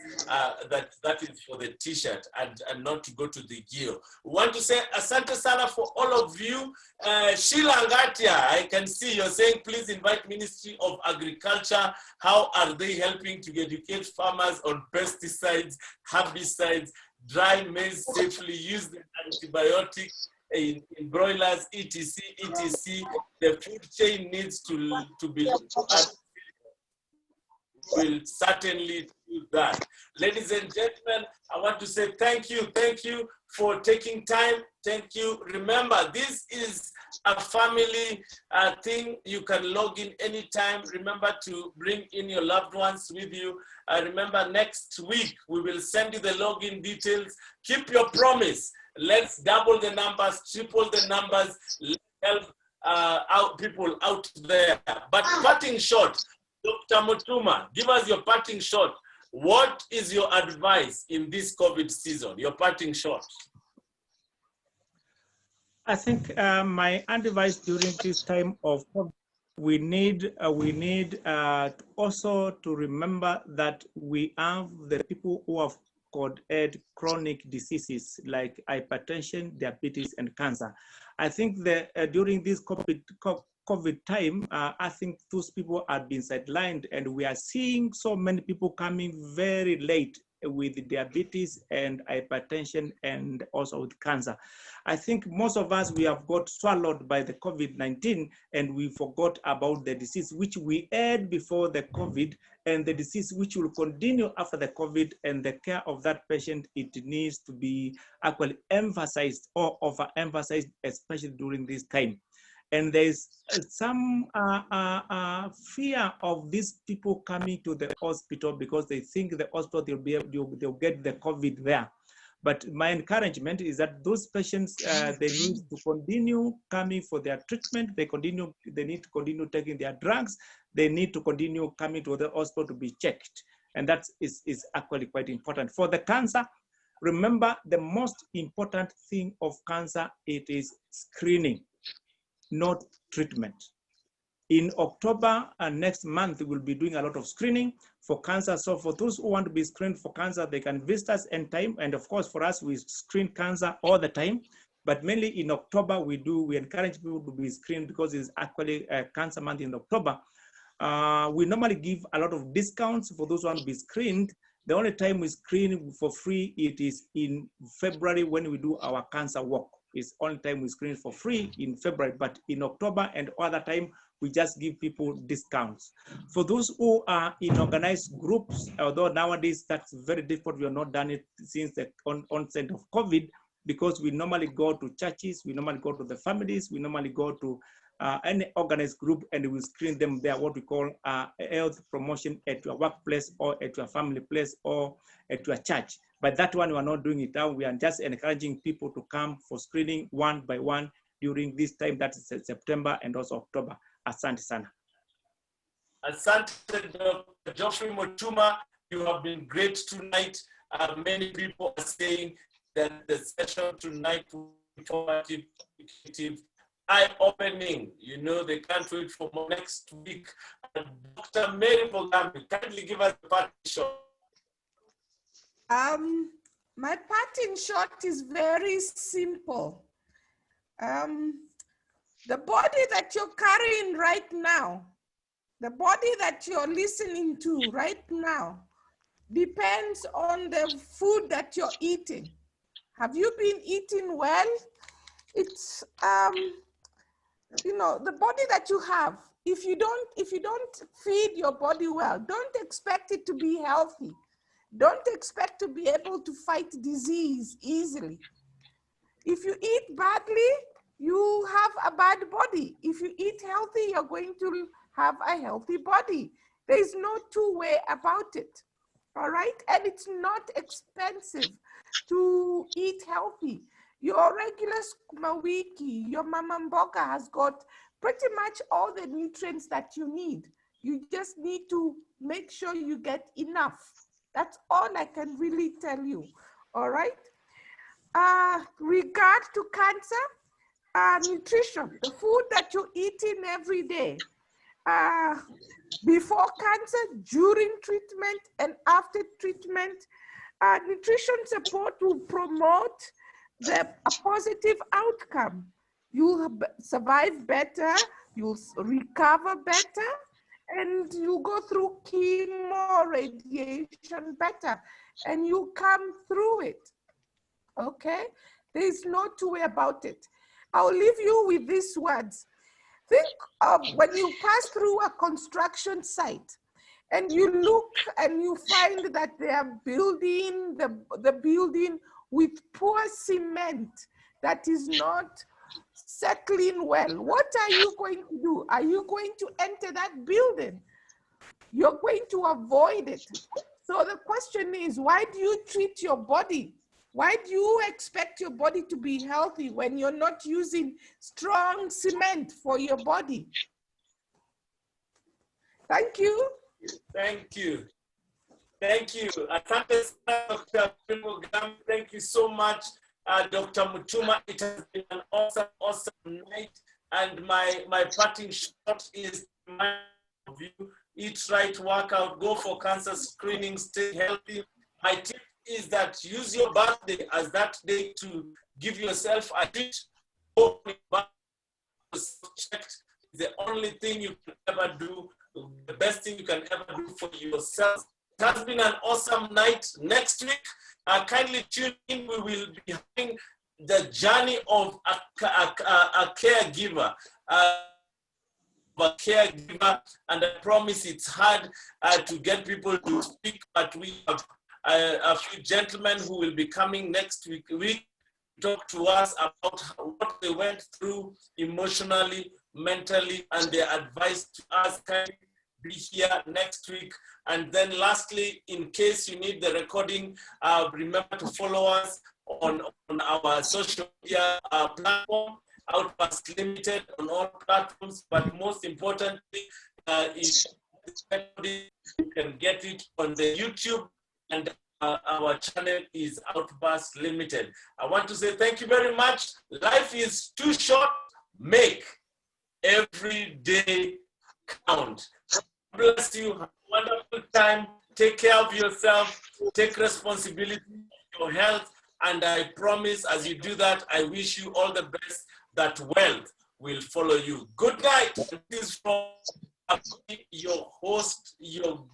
that is for the t-shirt and not to go to the Gio. We want to say asante sana for all of you. Sheila Ngatia, I can see you're saying, please invite Ministry of Agriculture. How are they helping to educate farmers on pesticides, herbicides, dry maize safely, use the antibiotics in broilers, etc., etc. The food chain needs to be will certainly do that. Ladies and gentlemen, I want to say thank you for taking time. Thank you. Remember, this is a family thing. You can log in anytime. Remember to bring in your loved ones with you. Remember, next week, we will send you the login details. Keep your promise. Let's double the numbers, triple the numbers. Let's help people out there. But parting shot, Dr. Mutuma, give us your parting shot. What is your advice in this COVID season? Your parting shot. I think my advice during this time of COVID, we need also to remember that we have the people who have had chronic diseases like hypertension, diabetes, and cancer. I think that during this COVID time, I think those people have been sidelined, and we are seeing so many people coming very late with diabetes and hypertension and also with cancer. I think most of us, we have got swallowed by the COVID-19 and we forgot about the disease which we had before the COVID and the disease which will continue after the COVID, and the care of that patient, it needs to be actually emphasized or overemphasized, especially during this time. And there's some fear of these people coming to the hospital because they think the hospital they'll get the COVID there. But my encouragement is that those patients, they need to continue coming for their treatment. They need to continue taking their drugs. They need to continue coming to the hospital to be checked. And that is actually quite important. For the cancer, remember the most important thing of cancer, it is screening, not treatment. In October next month, we'll be doing a lot of screening for cancer. So for those who want to be screened for cancer, they can visit us anytime. And of course, for us, we screen cancer all the time. But mainly in October, we encourage people to be screened because it's actually a cancer month in October. We normally give a lot of discounts for those who want to be screened. The only time we screen for free, it is in February when we do our cancer walk. It's only time we screen for free in February, but in October and other time, we just give people discounts. For those who are in organized groups, although nowadays that's very difficult, we have not done it since the onset of COVID, because we normally go to churches, we normally go to the families, we normally go to any organized group, and we screen them there, what we call health promotion at your workplace or at your family place or at your church. But that one, we are not doing it now. We are just encouraging people to come for screening one by one during this time, that is September and also October. Asante sana. Asante, Dr. Geoffrey Mutuma, you have been great tonight. Many people are saying that the session tonight was informative, eye-opening. You know, they can't wait for next week. Dr. Mary Mogami, kindly give us a parting shot. My parting shot is very simple. The body that you're carrying right now, the body that you're listening to right now, depends on the food that you're eating. Have you been eating well? It's, you know, the body that you have, if you don't feed your body well, don't expect it to be healthy. Don't expect to be able to fight disease easily. If you eat badly, you have a bad body. If you eat healthy, you're going to have a healthy body. There's no two way about it, all right? And it's not expensive to eat healthy. Your regular sukuma wiki, your mama mboga has got pretty much all the nutrients that you need. You just need to make sure you get enough. That's all I can really tell you, all right? Regard to cancer, nutrition, the food that you're eating every day, before cancer, during treatment, and after treatment, nutrition support will promote a positive outcome. You'll survive better, you'll recover better, and you go through chemo, radiation better, and you come through it, okay? There's no two way about it. I'll leave you with these words. Think of when you pass through a construction site and you look and you find that they are building the building with poor cement that is not settling well. What are you going to do? Are you going to enter that building? You're going to avoid it. So the question is, why do you treat your body? Why do you expect your body to be healthy when you're not using strong cement for your body? Thank you. Thank you. Thank you. Asante sana, Dr. Mugam. Thank you so much, Dr. Mutuma. It has been an awesome, awesome night. And my parting shot is my view. Eat right, work out, go for cancer screening, stay healthy. My tip is that use your birthday as that day to give yourself a treat. Checked. The only thing you can ever do, the best thing you can ever do for yourself. It has been an awesome night. Next week, kindly tune in. We will be having the journey of a caregiver. And I promise it's hard to get people to speak, but we have a few gentlemen who will be coming next week to talk to us about what they went through emotionally mentally, and their advice to us can be here next week. And then lastly, in case you need the recording, remember to follow us on our social media platform, Outburst Limited, on all platforms. But most importantly, you can get it on the YouTube, and our channel is Outburst Limited. I want to say thank you very much. Life is too short. Make every day count. Bless you. Have a wonderful time. Take care of yourself. Take responsibility for your health. And I promise, as you do that, I wish you all the best, that wealth will follow you. Good night. This is from your host, your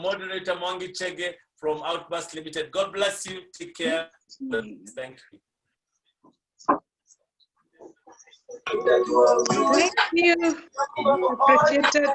moderator, Mwangi Chege from Outburst Limited. God bless you. Take care. Thank you. Thank you. Appreciate it.